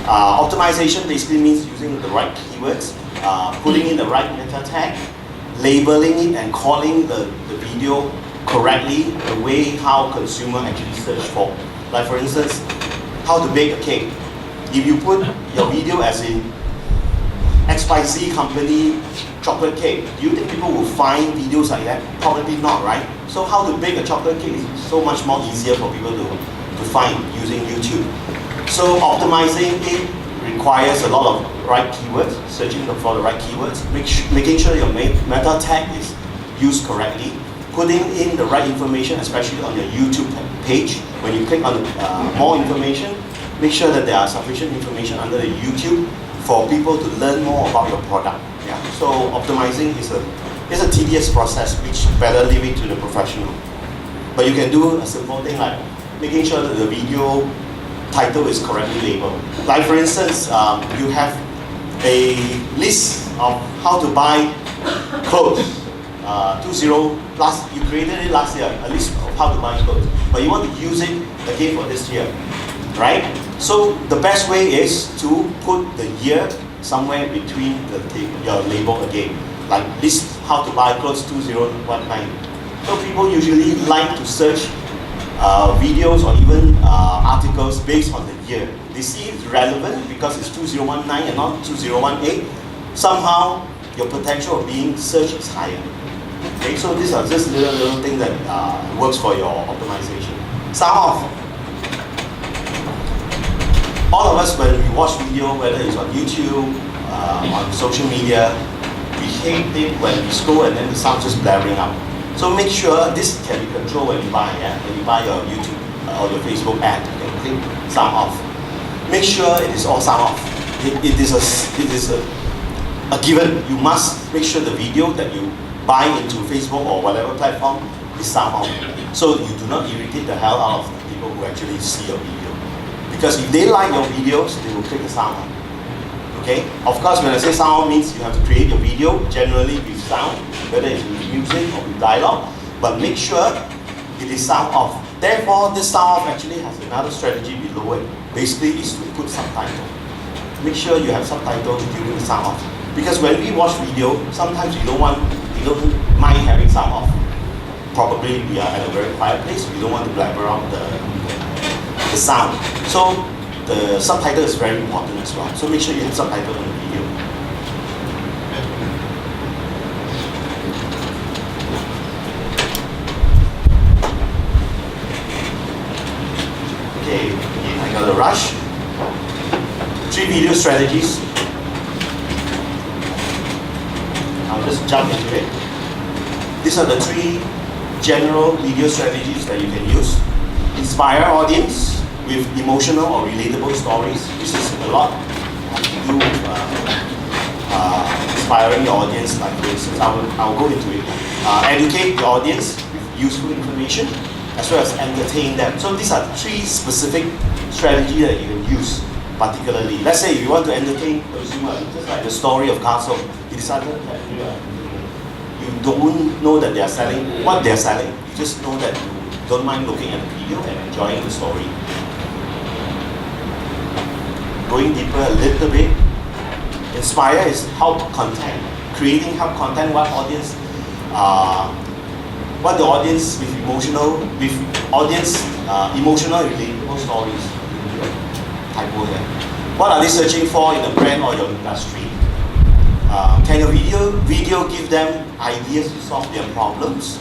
Optimization basically means using the right keywords, putting in the right meta tag, labeling it and calling the video correctly, the way how consumer actually search for. Like for instance, how to bake a cake. If you put your video as in XYZ company chocolate cake, do you think people will find videos like that? Probably not, right? So how to bake a chocolate cake is so much more easier for people to find using YouTube. So optimizing it requires a lot of right keywords, searching for the right keywords, making sure your meta tag is used correctly, putting in the right information, especially on your YouTube page. When you click on more information, make sure that there are sufficient information under the YouTube for people to learn more about your product. Yeah. So optimizing is a tedious process, which better leave it to the professional. But you can do a simple thing like making sure that the video title is correctly labeled. Like for instance, you have a list of how to buy clothes. You created it last year, a list of how to buy clothes, but you want to use it again for this year, right? So the best way is to put the year somewhere between your label again, like list how to buy clothes 2019. So people usually like to search videos or even articles based on the year. They see it's relevant because it's 2019 and not 2018. Somehow your potential of being searched is higher. Okay, so these are just little things that works for your optimization. Sound off. All of us, when we watch video, whether it's on YouTube, on social media, we hate it when we scroll and then the sound just blaring out. So make sure this can be controlled when you buy, when you buy your YouTube or your Facebook ad, you can click sound off. Make sure it is all sound off. It is a given. You must make sure the video that you buy into Facebook or whatever platform is sound off. So you do not irritate the hell out of the people who actually see your video. Because if they like your videos, they will click the sound on. Okay? Of course, when I say sound on means you have to create your video, generally with sound, whether it's with music or with dialogue, but make sure it is sound off. Therefore, this sound off actually has another strategy below it. Basically, is to put subtitle. Make sure you have subtitles during the sound off. Because when we watch video, sometimes we don't mind having sound off. Probably we are at a very quiet place, we don't want to blabber out the sound. So the subtitle is very important as well. So make sure you have subtitle in the video. Okay, again, I got a rush. 3 video strategies. I'll just jump into it. These are the 3 general video strategies that you can use. Inspire audience with emotional or relatable stories. This is a lot to do with inspiring your audience. Like for instance, I'll go into it. Educate the audience with useful information as well as entertain them. So these are 3 specific strategies that you can use particularly. Let's say if you want to entertain consumer, just like the story of Castle, you decided that you don't know that they are selling what they are selling. You just know that you don't mind looking at the video and enjoying the story. Going deeper a little bit, inspire is help content. Creating help content, what the audience with emotional relatable stories. Typo here. What are they searching for in a brand or your industry? Can your video give them ideas to solve their problems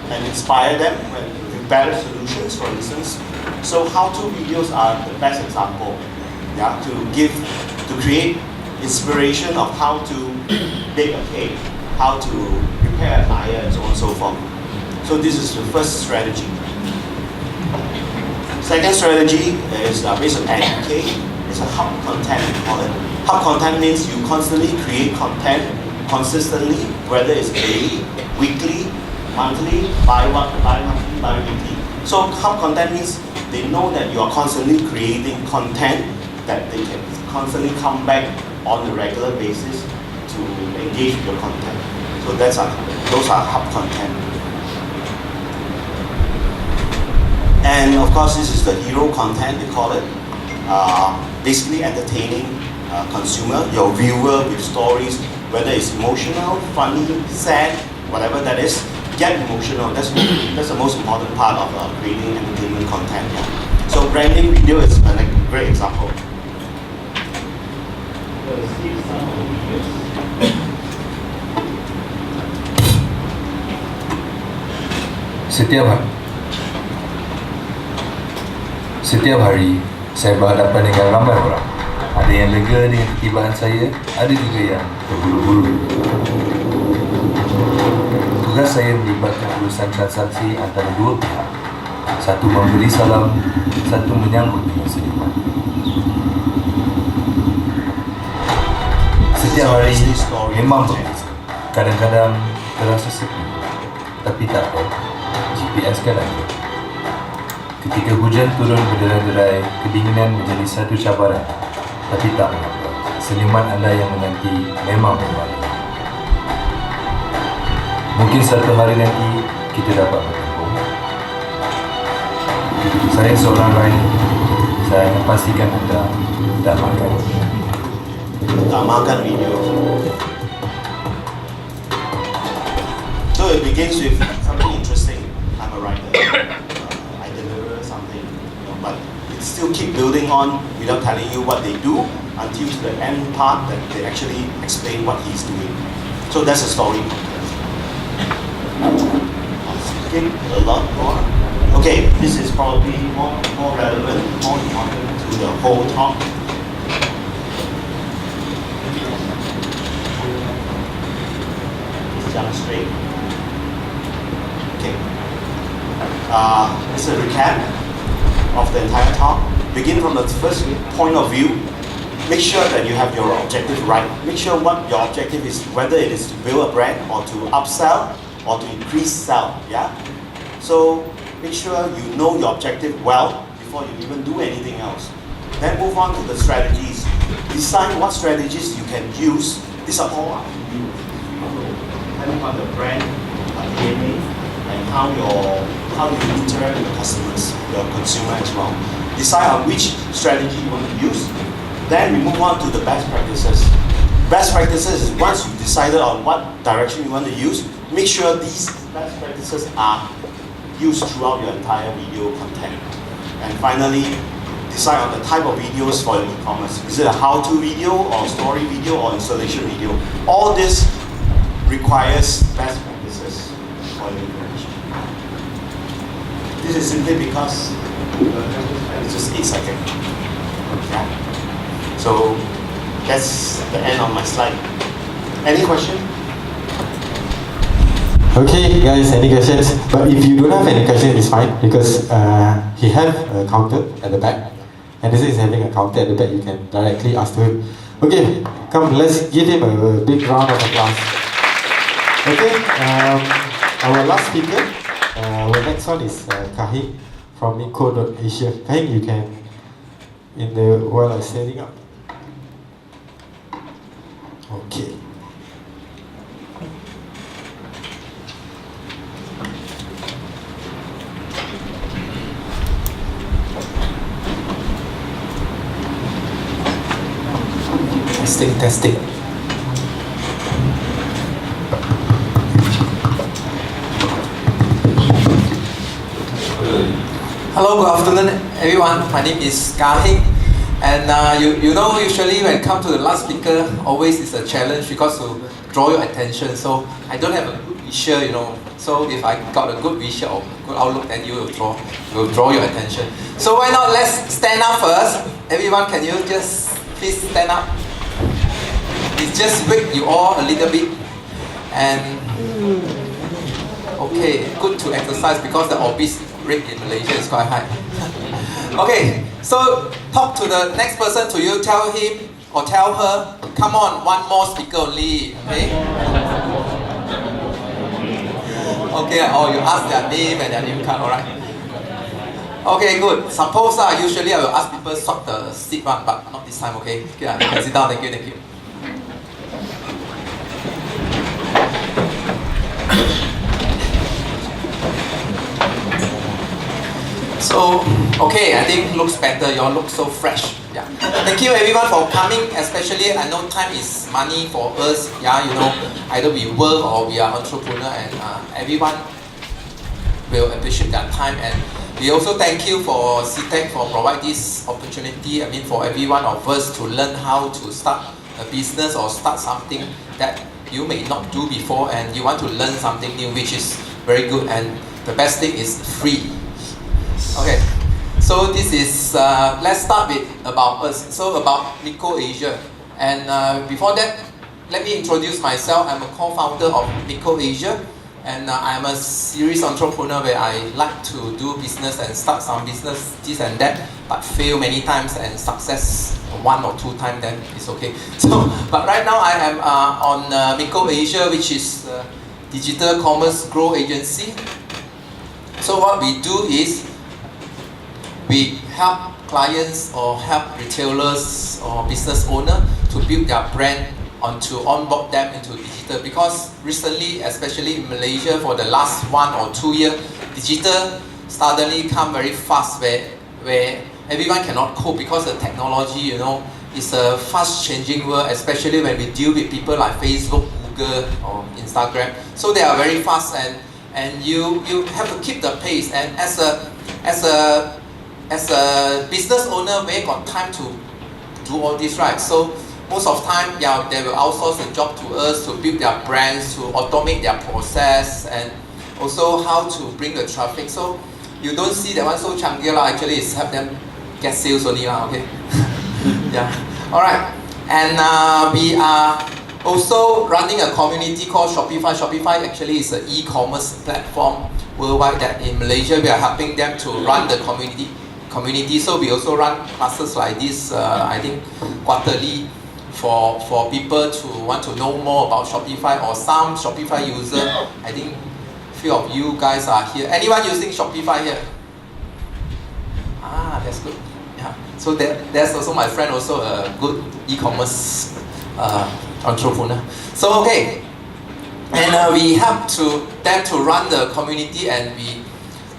and inspire them with better solutions, for instance? So how-to videos are the best example, to create inspiration of how to bake a cake, how to prepare a tire, and so on and so forth. So this is the first strategy. Second strategy is based on educate. It's a hub content, we call it. Hub content means you constantly create content consistently, whether it's daily, weekly, monthly, bi-monthly, bi-weekly. So hub content means they know that you are constantly creating content that they can constantly come back on a regular basis to engage with your content. So those are hub content. And of course, this is the hero content, they call it. Basically entertaining consumer, your viewer with stories, whether it's emotional, funny, sad, whatever that is, get emotional. That's the most important part of creating entertainment content. Yeah. So branding video is a great example.
Setiap hari saya berhadapan dengan ramai orang. Ada yang lega dengan ketibaan saya, ada juga yang terburu-buru. Tugas saya melibatkan urusan transaksi antara dua pihak. Satu memberi salam, satu menyambut dengan senyuman. Setiap hari memang berbeza. Kadang-kadang terasa sepi, tapi tak apa. GPS kan ada. Ketika hujan turun berderai-derai, kedinginan menjadi satu cabaran. Tapi tak mengapa, senyuman anda yang menanti memang membantu. Mungkin satu hari nanti kita dapat bertemu. Saya seorang rider. Saya akan pastikan anda tak makan
video. So it begins with something interesting. I'm a writer. I deliver something, but it still keep building on without telling you what they do until to the end part that they actually explain what he's doing. So that's a story. I'm skipping a lot more. Okay, this is probably more relevant, more important to the whole talk. Let's jump straight. Okay. It's a recap of the entire talk. Begin from the first point of view. Make sure that you have your objective right. Make sure what your objective is, whether it is to build a brand or to upsell or to increase sell. Yeah. So make sure you know your objective well before you even do anything else. Then move on to the strategies. Decide what strategies you can use. These are all up to you. Depending on the brand, DNA, and how you interact with the customers, your consumer as well. Decide on which strategy you want to use. Then we move on to the best practices. Best practices is once you've decided on what direction you want to use, make sure these best practices are used throughout your entire video content. And finally, decide on the type of videos for your e-commerce. Is it a how-to video or story video or installation video? All this requires best practices for your information. This is simply because it's just 8 seconds. Yeah. So that's the end of my slide. Any question?
Okay, guys, any questions? But if you don't have any questions, it's fine because he have a counter at the back, and this is having a counter at the back. You can directly ask to him. Okay, come, let's give him a big round of applause. Okay, our last speaker, our next one is Kah Hing from Meekco.Asia. Kah Hing, you can, while I'm setting up. Okay.
Testing. Hello, good afternoon, everyone. My name is Kah Hing, and you know, usually when it comes to the last speaker, always is a challenge because to draw your attention. So I don't have a good visual, you know. So if I got a good visual or good outlook, then you will draw your attention. So why not let's stand up first. Everyone, can you just please stand up? It's just wake you all a little bit, and okay, good to exercise because the obese rate in Malaysia is quite high. Okay, so talk to the next person to you, tell him or tell her, come on, one more speaker only, okay? Okay, or you ask their name and their name card, alright? Okay, good. Suppose usually I will ask people swap the seat one, but not this time, okay? Okay, you can sit down, thank you, thank you. So, okay, I think looks better. You all look so fresh. Yeah. Thank you everyone for coming, especially I know time is money for us. Yeah, you know, either we work or we are entrepreneur, and everyone will appreciate that time. And we also thank you for SITEC for providing this opportunity. I mean, for every one of us to learn how to start a business or start something that you may not do before, and you want to learn something new, which is very good. And the best thing is free. Okay, so this is, let's start with about us. So about Meekco.Asia. And before that, let me introduce myself. I'm a co-founder of Meekco.Asia. And I'm a serious entrepreneur where I like to do business and start some business, this and that, but fail many times and success one or two times, then it's okay. So, but right now I am on Meekco.Asia, which is digital commerce growth agency. So what we do is, we help clients or help retailers or business owners to build their brand to onboard them into digital, because recently, especially in Malaysia, for the last 1 or 2 years, digital suddenly come very fast where everyone cannot cope, because the technology, you know, is a fast changing world, especially when we deal with people like Facebook, Google or Instagram. So they are very fast, and you have to keep the pace. And as a business owner, we got time to do all this, right? So most of the time, yeah, they will outsource the job to us to build their brands, to automate their process, and also how to bring the traffic. So you don't see that one so chunky, actually it's help them get sales only, okay? Yeah, all right. And we are also running a community called Shopify. Shopify actually is an e-commerce platform worldwide that in Malaysia we are helping them to run the community. So we also run classes like this, I think quarterly, for people to want to know more about Shopify, or some Shopify user. I think few of you guys are here. Anyone using Shopify here? Ah, that's good. Yeah. So there's also my friend, also a good e-commerce entrepreneur. So okay, and we help them to run the community, and we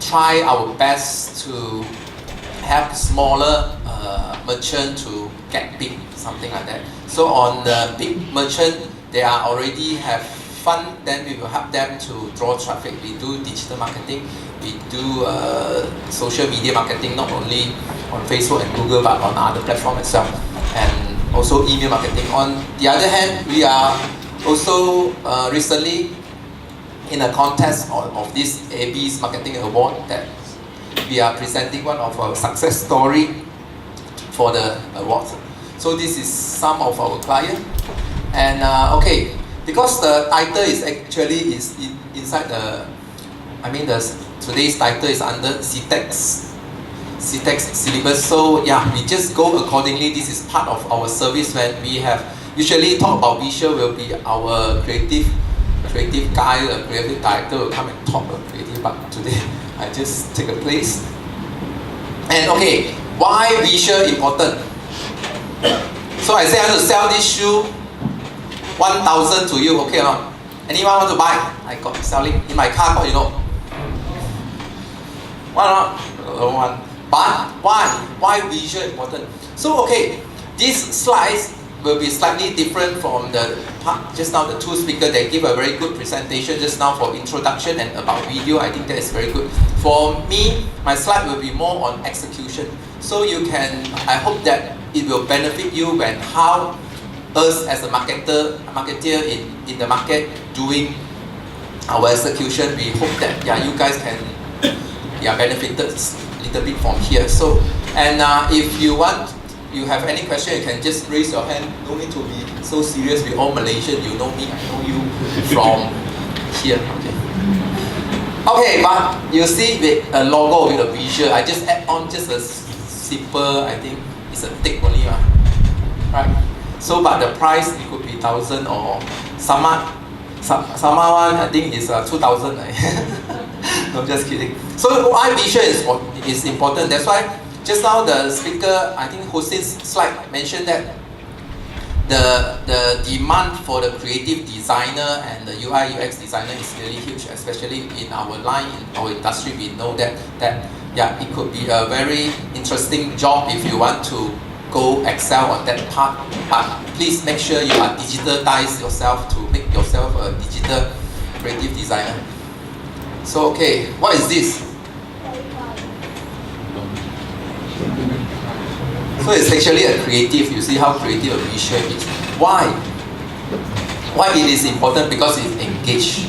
try our best to help smaller merchant to get big, something like that. So on the big merchant, they are already have fund, then we will help them to draw traffic. We do digital marketing, we do social media marketing, not only on Facebook and Google, but on other platforms as well, and also email marketing. On the other hand, we are also recently in a contest of this AB's Marketing Award, that we are presenting one of our success story for the award. So this is some of our clients. And okay, because the title is actually inside the, I mean today's title is under SITEC's syllabus. So yeah, we just go accordingly. This is part of our service. When we have usually talk about visual, will be our creative guy, the creative director will come and talk about creative, but today I just take a place. And okay, why visual important? So I say I want to sell this shoe, 1,000 to you, okay or not? Anyone want to buy? I got selling in my car, you know. Why not? One. But why visual important? So okay, these slides will be slightly different from the just now. The two speakers, they give a very good presentation just now for introduction and about video. I think that is very good. For me, my slide will be more on execution. So you can, I hope that it will benefit you when how us as a marketer in the market doing our execution. We hope that you guys can benefited a little bit from here. So, and if you have any question, you can just raise your hand. No need to be so serious. We're all Malaysian. You know me, I know you from here. Okay, but you see with a logo, with a visual, I just add on just a simple, I think it's a tick only, right? So, but the price, it could be 1,000 or some Sama one I think is 2,000. No, just kidding. So why vision is important. That's why just now the speaker, I think Hussin's slide mentioned that the demand for the creative designer and the UI UX designer is really huge, especially in our line, in our industry. We know that yeah, it could be a very interesting job if you want to go excel on that part. But please make sure you are digitize yourself to make yourself a digital creative designer. So okay, what is this? So it's actually a creative. You see how creative a visual is. Why? Why it is important? Because it's engaged.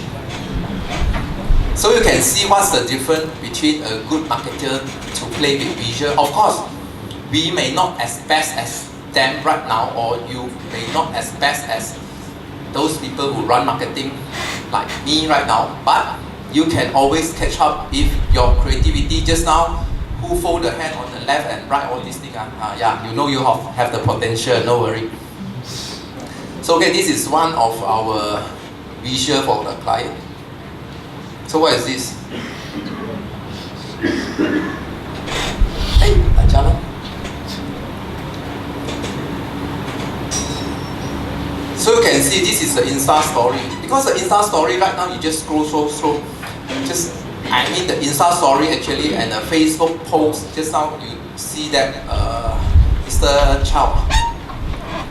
So you can see what's the difference between a good marketer to play with visual. Of course, we may not as best as them right now, or you may not as best as those people who run marketing like me right now, but you can always catch up if your creativity just now, who fold the hand on the left and right, all these things, yeah, you know you have the potential, no worry. So okay, this is one of our visual for the client. So what is this? Hey, Ajala. So you can see this is the Insta story. Because the Insta story right now you just scroll so I mean the Insta story actually and the Facebook post, just now you see that Mr. Chow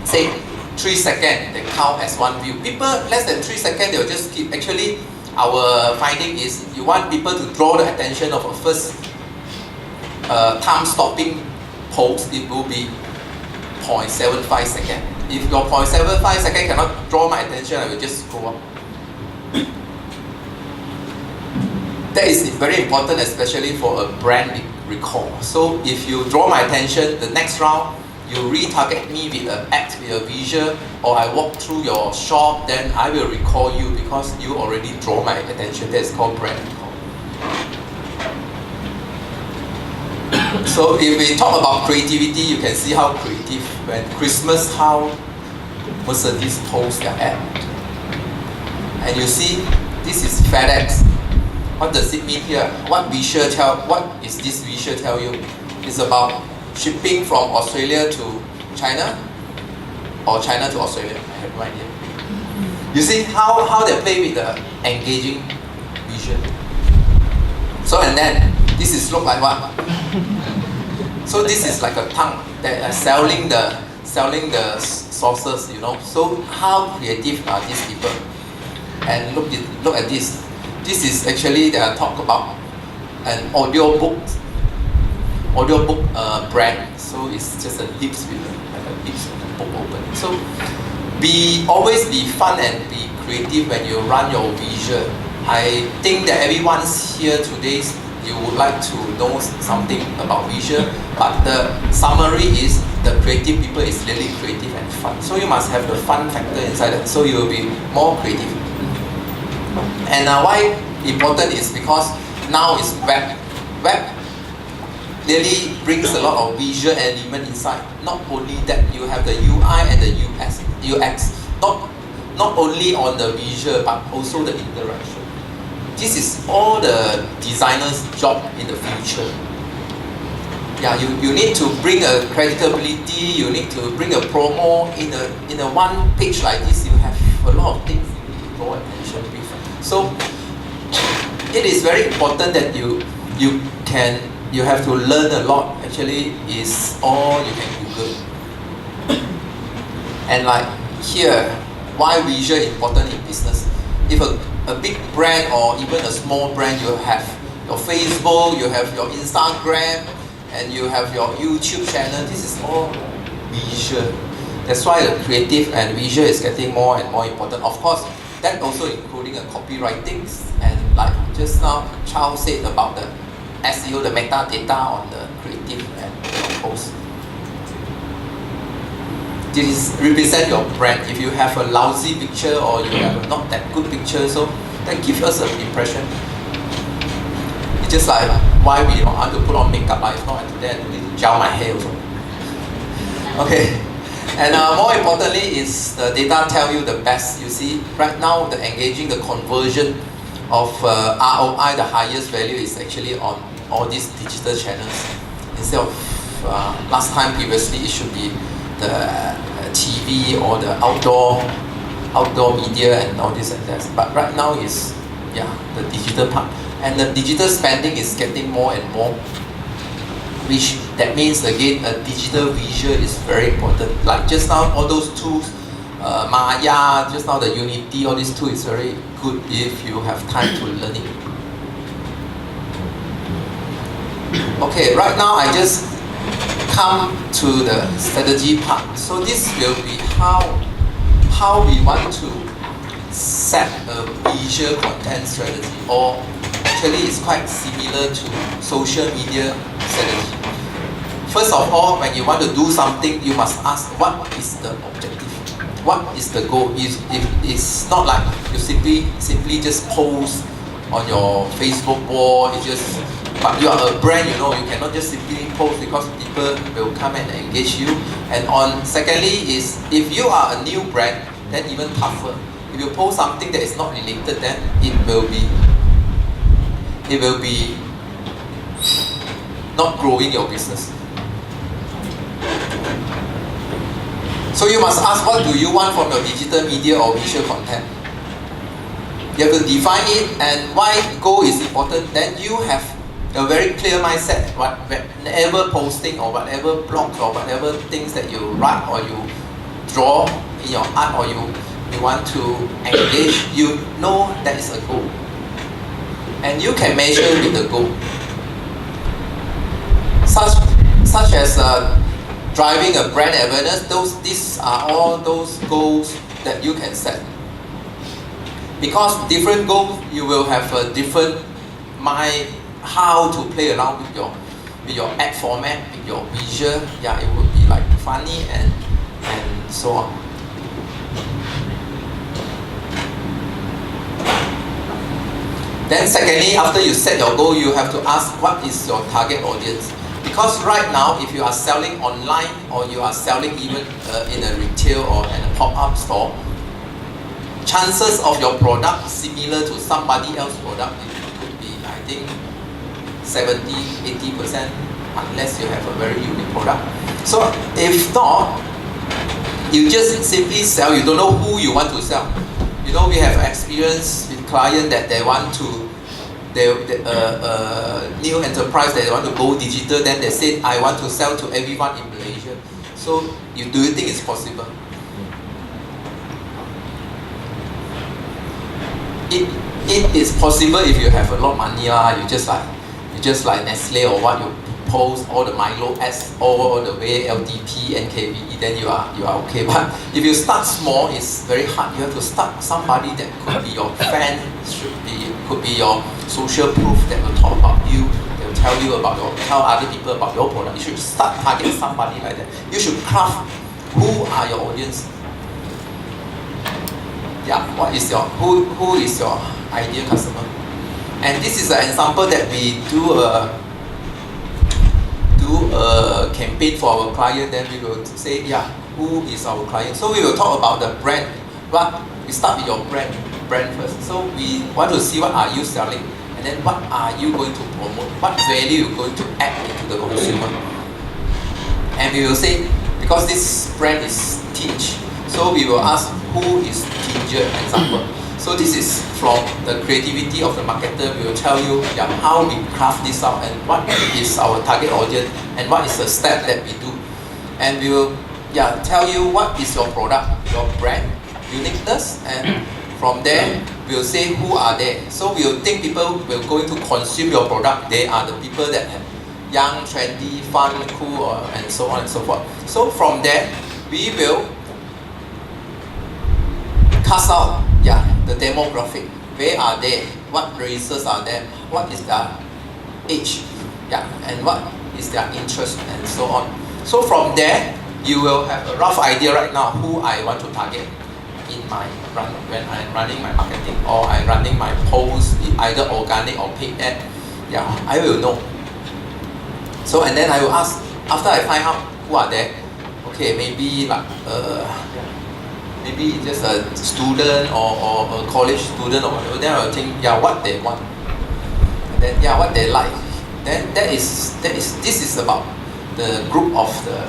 say 3 seconds they count as one view. People less than 3 seconds they will just keep. Actually our finding is you want people to draw the attention of a first time stopping post, it will be 0.75 seconds. If your 0.75 seconds cannot draw my attention, I will just scroll up. That is very important, especially for a brand recall. So if you draw my attention, the next round, you retarget me with an act, with a visual, or I walk through your shop, then I will recall you because you already draw my attention. That's called brand recall. So if we talk about creativity, you can see how creative. When Christmas, how Mercedes post their ad. And you see, this is FedEx. What does it mean here? What is this visual tell you? It's about shipping from Australia to China or China to Australia. I have no idea. You see how they play with the engaging visual. So and then this is look like what? So this is like a tongue that are selling the sauces, you know. So how creative are these people? And look at this. This is actually they are talk about an audiobook brand. So it's just a lips with a lips book open. So always be fun and be creative when you run your visual. I think that everyone's here today, you would like to know something about visual, but the summary is the creative people is really creative and fun. So you must have the fun factor inside it, so you will be more creative. And why important is because now is web. Web really brings a lot of visual element inside. Not only that, you have the UI and the UX. Not only on the visual, but also the interaction. This is all the designer's job in the future. Yeah, you need to bring a credibility, you need to bring a promo in a one page like this. You have a lot of things you need to draw attention with. So it is very important that you have to learn a lot. Actually, is all you can Google. And like here, why visual important in business? If a big brand or even a small brand, you have your Facebook, you have your Instagram, and you have your YouTube channel. This is all visual. That's why the creative and visual is getting more and more important. Of course, that also including copywriting, and like just now Chow said about the SEO, the metadata on the creative and post. This represent your brand. If you have a lousy picture or you have a not that good picture, so that gives us an impression. It's just like why we don't want to put on makeup. If not, today I need to gel my hair also. Okay, And more importantly is the data tell you the best. You see, right now the engaging, the conversion of ROI, the highest value is actually on all these digital channels. Instead of last time previously it should be the TV or the outdoor media and all this and that. But right now is the digital part. And the digital spending is getting more and more, which that means again a digital visual is very important. Like just now all those tools, Maya, just now the Unity, all these tools is very good if you have time to learn it. Okay, right now I just come to the strategy part. So this will be how we want to set a visual content strategy, or actually it's quite similar to social media strategy. First of all, when you want to do something, you must ask what is the objective, what is the goal. It's not like you simply just post on your Facebook wall. But you are a brand, you cannot just simply post because people will come and engage you. And secondly is, if you are a new brand, then even tougher. If you post something that is not related, then it will be not growing your business. So you must ask, what do you want from your digital media or visual content? You have to define it, and why goal is important. Then you have a very clear mindset. Whatever posting or whatever blogs or whatever things that you write or you draw in your art or you want to engage, you know that is a goal. And you can measure with the goal. Such as driving a brand awareness, these are all those goals that you can set. Because different goals, you will have a different mind how to play around with your ad format, with your visual. Yeah, it would be like funny and so on. Then secondly, after you set your goal, you have to ask what is your target audience. Because right now, if you are selling online or you are selling even in a retail or in a pop-up store, chances of your product similar to somebody else's product, it could be, I think, 70-80%, unless you have a very unique product. So if not, you just simply sell. You don't know who you want to sell. We have experience with clients that they want to, new enterprise, they want to go digital, then they say, I want to sell to everyone in Malaysia. So do you think it's possible? It is possible if you have a lot of money. You just like Nestle or what, you post all the Milo ads all the way, LDP, NKVE, then you are okay. But if you start small, it's very hard. You have to start somebody that could be your fan, could be your social proof that will talk about you, that will tell other people about your product. You should start targeting somebody like that. You should craft who are your audience. Yeah, who is your ideal customer? And this is an example that we do a campaign for our client. Then we will say, who is our client? So we will talk about the brand. But we start with your brand first. So we want to see what are you selling, and then what are you going to promote? What value you going to add into the consumer? And we will say, because this brand is Tinge, so we will ask who is Tinger, example. So this is from the creativity of the marketer. We will tell you how we craft this out and what is our target audience and what is the step that we do. And we will tell you what is your product, your brand, uniqueness, and from there we will say who are they. So we will think people will going to consume your product. They are the people that have young, trendy, fun, cool, and so on and so forth. So from there we will cast out the demographic. Where are they? What races are there? What is their age? And what is their interest and so on. So from there, you will have a rough idea right now who I want to target in my when I'm running my marketing or I'm running my posts, either organic or paid ad. I will know. So and then I will ask, after I find out who are there, okay, maybe like maybe just a student or a college student or whatever, then I will think, yeah, what they want, and then yeah, what they like. Then this is about the group of the, I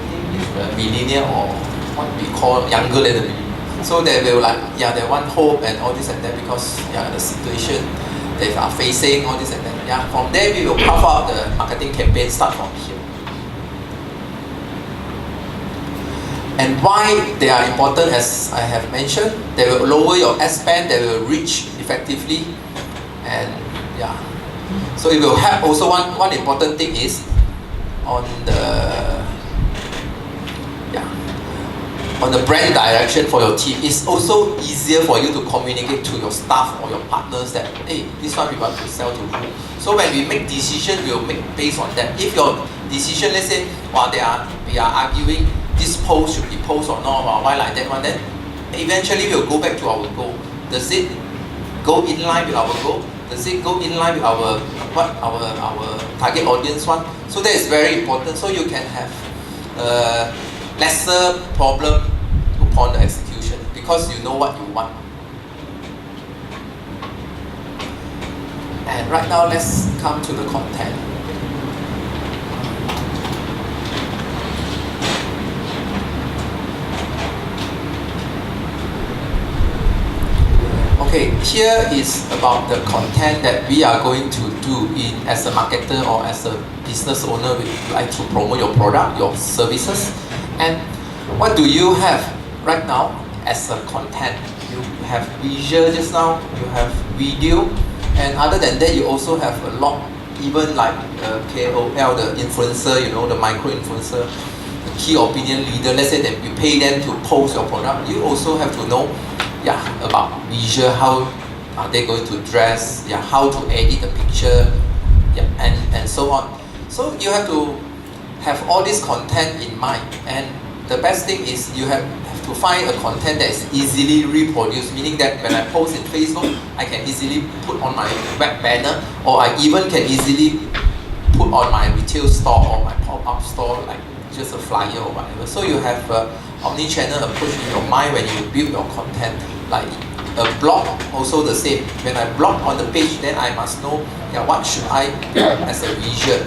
think it's the millennial or what we call younger than the millennial. So they will like, yeah, they want hope and all this and that because yeah, the situation they are facing, all this and that. Yeah, from there we will carve out the marketing campaign, start from here. And why they are important, as I have mentioned, they will lower your ad spend, they will reach effectively, and yeah. So it will help. Also, one important thing is on the brand direction for your team. It's also easier for you to communicate to your staff or your partners that, hey, this one we want to sell to who. So when we make decision, we will make based on that. If your decision, let's say, while we are arguing this post should be post or not, or why like that one, then eventually we'll go back to our goal. Does it go in line with our goal? Does it go in line with our target audience one? So that is very important. So you can have lesser problem upon the execution because you know what you want. And right now, let's come to the content. Okay, here is about the content that we are going to do as a marketer or as a business owner. We like to promote your product, your services. And what do you have right now as a content? You have visual just now, you have video, and other than that, you also have a lot, even like KOL, the influencer, you know, the micro-influencer, the key opinion leader. Let's say that you pay them to post your product. You also have to know about visual, how are they going to dress, how to edit the picture, and so on. So you have to have all this content in mind, and the best thing is you have to find a content that is easily reproduced, meaning that when I post in Facebook, I can easily put on my web banner, or I even can easily put on my retail store or my pop-up store, like just a flyer or whatever. So you have an omni-channel approach in your mind when you build your content. Like a blog, also the same. When I blog on the page, then I must know what should I do as a visual.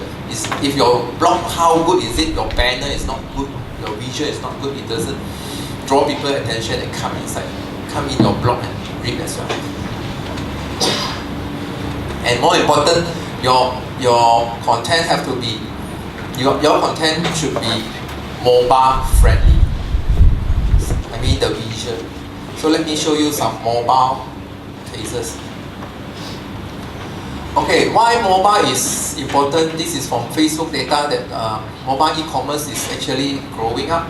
If your blog, how good is it? Your banner is not good, your visual is not good, it doesn't draw people's attention and come in your blog and read as well. And more important, your content have to be, your content should be mobile friendly. I mean the visual. So let me show you some mobile cases. Okay, why mobile is important? This is from Facebook data that mobile e-commerce is actually growing up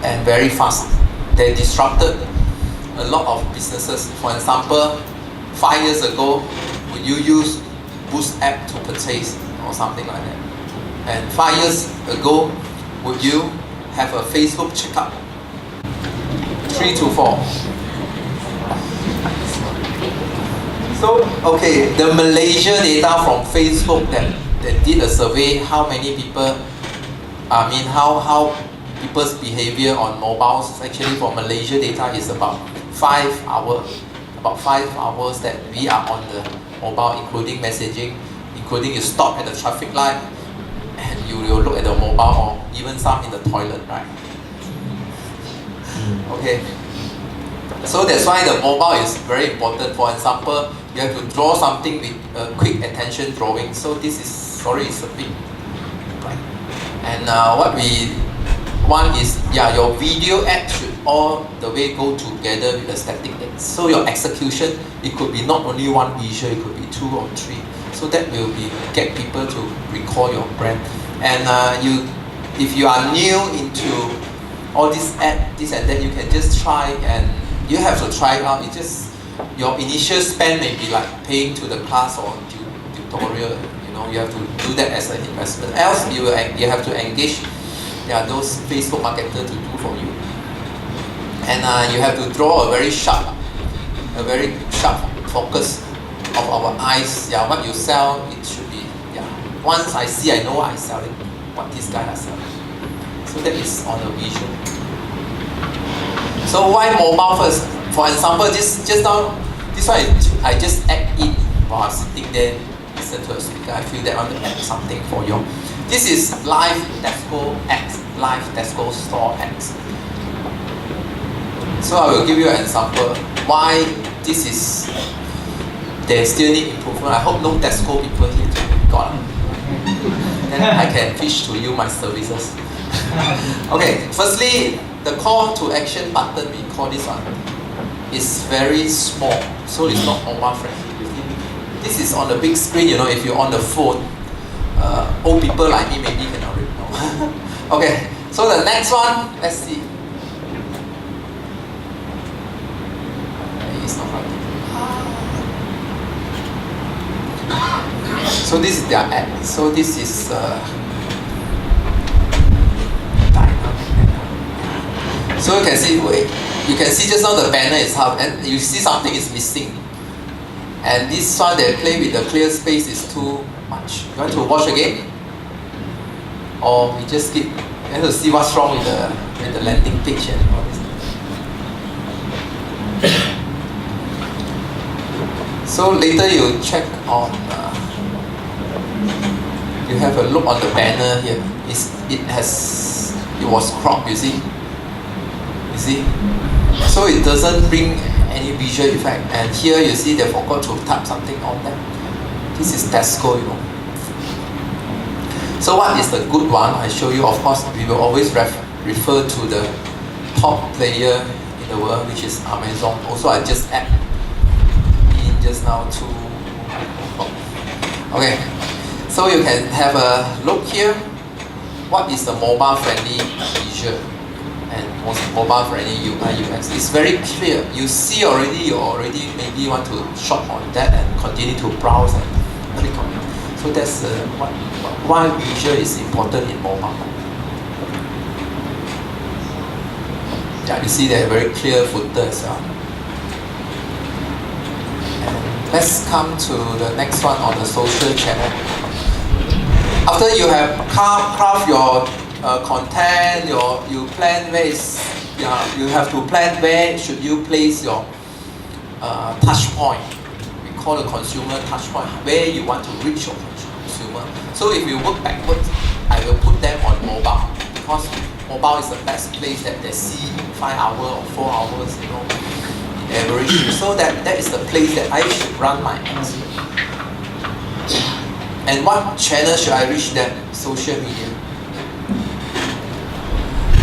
and very fast. They disrupted a lot of businesses. For example, 5 years ago, would you use Boost app to purchase or something like that? And 5 years ago, would you have a Facebook checkout? 3 to 4. So, okay, the Malaysia data from Facebook that did a survey, how many people, how people's behavior on mobiles, actually for Malaysia data is about 5 hours. About 5 hours that we are on the mobile, including messaging, including you stop at the traffic light, and you will look at the mobile, or even some in the toilet, right? Okay. So that's why the mobile is very important. For example, you have to draw something with a quick attention drawing. So this is, sorry, it's a bit right. And what we want is, your video ad should all the way go together with the static ads. So your execution, it could be not only one visual, it could be 2 or 3. So that will be get people to recall your brand. And if you are new into all this ad, this and that, you can just try, and you have to try it out. It just, your initial spend may be like paying to the class or tutorial. You know, you have to do that as an investment. Else, you have to engage those Facebook marketers to do for you. And you have to draw a very sharp focus of our eyes. What you sell, it should be, once I see, I know what I sell it, what this guy is selling. So that is on the visual. So why mobile first? For example, just now, this one I just add in while I'm sitting there, listen to a speaker. I feel that I want to add something for you. This is live Tesco X, live Tesco Store X. So I will give you an example why this is, they still need improvement. I hope no Tesco people here to God. Then I can pitch to you my services. Okay, firstly, the call to action button, we call this one, is very small, so it's not mobile friendly. This is on the big screen, you know, if you're on the phone, old people like me maybe cannot read. No. Okay, so the next one, let's see. It's not right. So this is their app. So this is so you can see, just now the banner is half, and you see something is missing. And this one they play with the clear space is too much. You want to watch again? Or we just skip? You have to see what's wrong with the landing page and all this. So later you check on, you have a look on the banner here. It was cropped, you see? So it doesn't bring any visual effect. And here you see they forgot to type something on that. This is Tesco, you know. So what is the good one? I show you. Of course, we will always refer to the top player in the world, which is Amazon. Also, I just add in just now to. Okay, so you can have a look here. What is the mobile friendly visual? And most mobile friendly UI UX. It's very clear. You see already, you already maybe want to shop on that and continue to browse and click on it. So that's why visual is important in mobile. Yeah, you see they have very clear footer as well. And let's come to the next one on the social channel. After you have craft your content, you plan where is, you have to plan where should you place your touch point. We call the consumer touch point, where you want to reach your consumer. So if you work backwards, I will put them on mobile, because mobile is the best place that they see 5 hours or 4 hours, you know, in average. So that is the place that I should run my ads. And what channel should I reach them? Social media.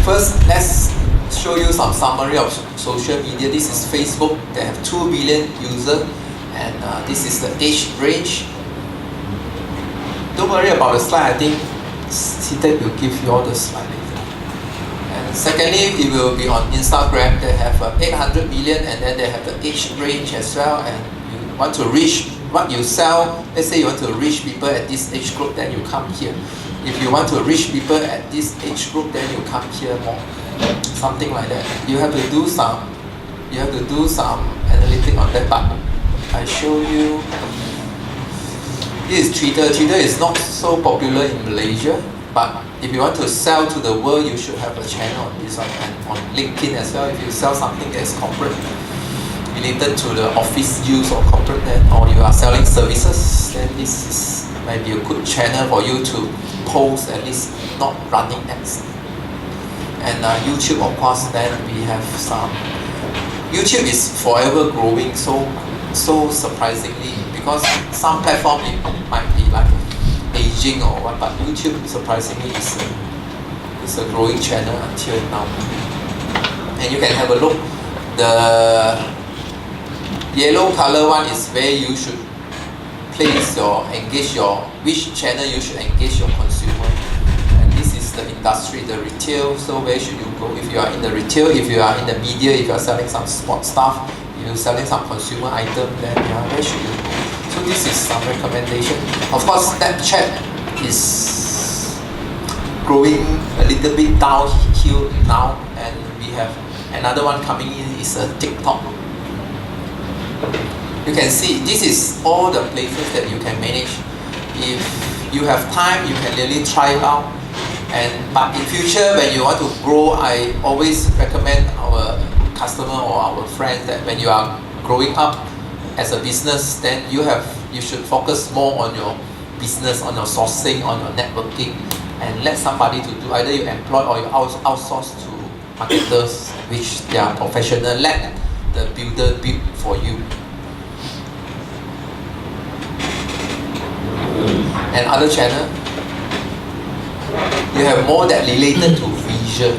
First, let's show you some summary of social media. This is Facebook. They have 2 billion users, and this is the age range. Don't worry about the slide. I think SITEC will give you all the slide later. And secondly, it will be on Instagram. They have 800 million, and then they have the age range as well. And you want to reach what you sell. Let's say you want to reach people at this age group, then you come here. If you want to reach people at this age group, then you come here more. Something like that. You have to do some analytics on that, but I show you. This is Twitter. Twitter is not so popular in Malaysia, but if you want to sell to the world, you should have a channel on this one, and on LinkedIn as well. If you sell something that is corporate, related to the office use or corporate, or you are selling services, then this might be a good channel for you to post, at least not running ads. And YouTube, of course, then we have some. YouTube is forever growing, so surprisingly, because some platform it might be like aging or what, but YouTube surprisingly is a growing channel until now. And you can have a look. The yellow color one is where you should place which channel you should engage your consumer. And this is the industry, the retail. So where should you go? If you are in the retail, if you are in the media, if you are selling some sports stuff, if you're selling some consumer item, then where should you go? So this is some recommendation. Of course, Snapchat is growing a little bit downhill now, and we have another one coming in is a TikTok. You can see this is all the places that you can manage. If you have time, you can really try it out. But in future, when you want to grow, I always recommend our customer or our friends that when you are growing up as a business, then you should focus more on your business, on your sourcing, on your networking, and let somebody to do. Either you employ or you outsource to marketers, which they are professional. Let the builder build for you. And other channel, you have more that related to visual.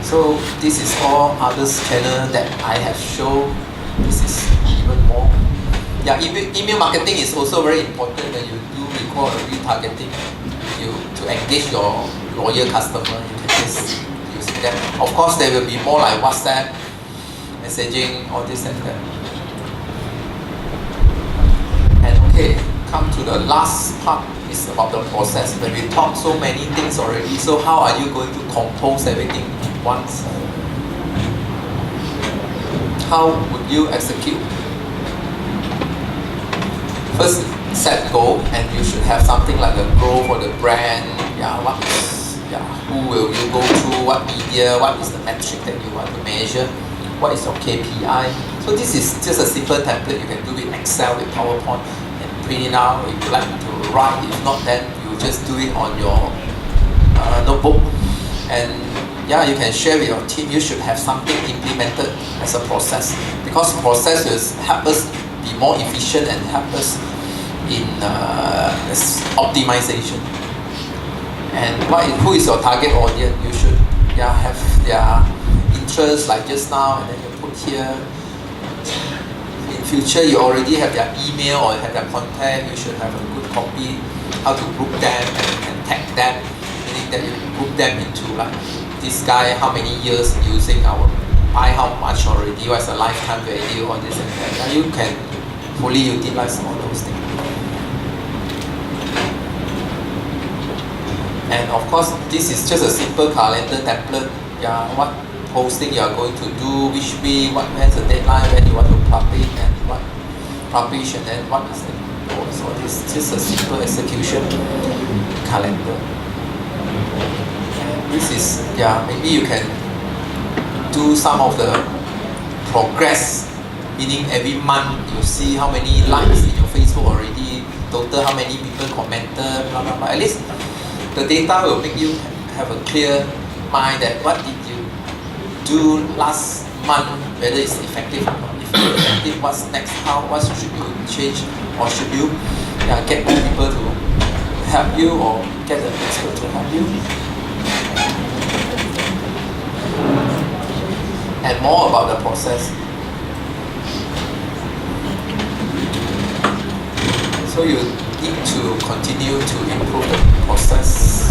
So this is all others channel that I have shown. This is even more. Yeah, email marketing is also very important when you do require retargeting. To engage your loyal customer, you can just use that. Of course, there will be more like WhatsApp, messaging, all this and that. And okay, come to the last part. Is about the process. When we talk so many things already, so how are you going to compose everything once? How would you execute? First, set goal, and you should have something like a goal for the brand. Who will you go through? What media? What is the metric that you want to measure? What is your KPI? So this is just a simple template. You can do it in Excel with PowerPoint and print it out if you like to write. If not, then you just do it on your notebook. And yeah, you can share with your team. You should have something implemented as a process, because process will help us be more efficient and help us in optimization. And who is your target audience? You should have their interests like just now, and then you put here. In future, you already have their email or have their contact. You should have a good copy, how to group them, and you can tag them, meaning that you group them into like this guy, how many years using our buy, how much already, what's the lifetime value, all this and that. Now you can fully utilize all those things. And of course, this is just a simple calendar template. What posting you are going to do, which week, when's the deadline, when you want to publish, and what publish, and then what is the goal. So this is just a simple execution calendar. And this is, maybe you can do some of the progress, meaning every month you see how many likes in your Facebook already, total how many people commented, blah blah blah. At least the data will make you have a clear mind that what did you do last month, whether it's effective or not. If it's effective, what's next? What should you change, or should you get more people to help you, or get an expert to help you? And more about the process. So you need to continue to improve the process.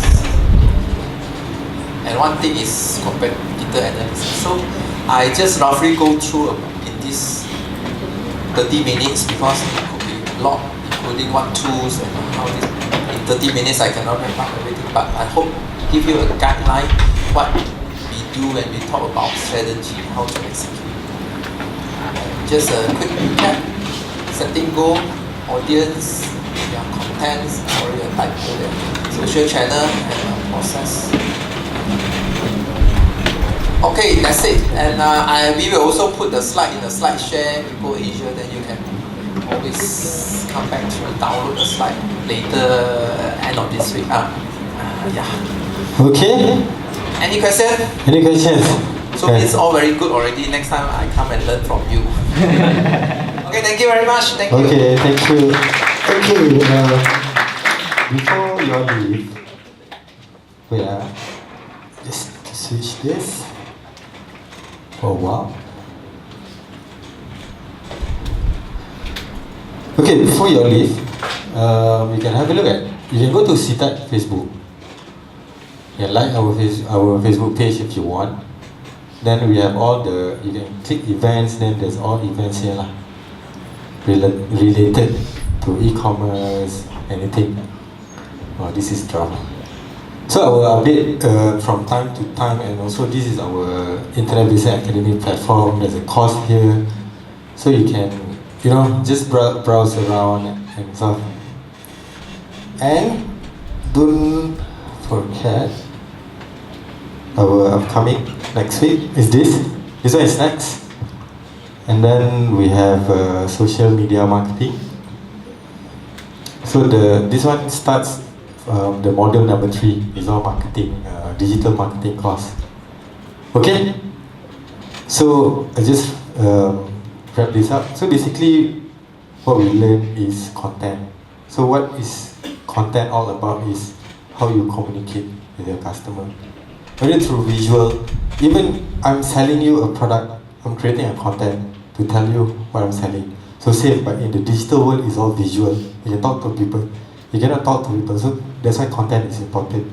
And one thing is competitor analysis. So I just roughly go through in this 30 minutes, because it could be a lot, including what tools and how this. In 30 minutes I cannot wrap up everything, but I hope to give you a guideline what we do when we talk about strategy, how to execute. Just a quick recap: setting goal, audience, contents, or your title, social channel, and process. Okay, that's it. And we will also put the slide in the slide share Meekco.Asia, then you can always come back to download the slide later, end of this week.
Okay.
Any question?
Any questions?
So it's all very good already. Next time I come and learn from you. Okay, thank you very much. Thank you.
Okay, thank you. Okay, before your leave, just to switch this. Oh wow. Okay, before your leave, we can have a look at. You can go to SITEC Facebook. You can like our Facebook page if you want. Then we have all the. You can click events. Then there's all events here lah. Related to e-commerce, anything. Oh, this is drama. So I will update from time to time, and also this is our Internet Business Academy platform. There's a course here, so you can, just browse around and stuff. And don't forecast. Our upcoming next week is this. This one is next. And then we have social media marketing. So this one starts the module number 3 is all marketing, digital marketing course. Okay? So I just wrap this up. So basically what we learn is content. So what is content all about is how you communicate with your customer. Whether through visual, even I'm selling you a product, I'm creating a content to tell you what I'm selling. So safe, but in the digital world it's all visual. You can talk to people. You cannot talk to people. So that's why content is important.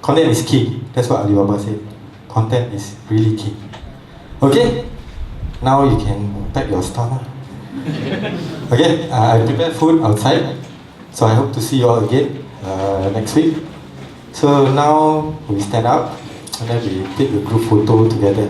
Content is key. That's what Alibaba said. Content is really key. Okay? Now you can pack your stuff. Okay? I prepared food outside. So I hope to see you all again next week. So now we stand up and then we take the group photo together.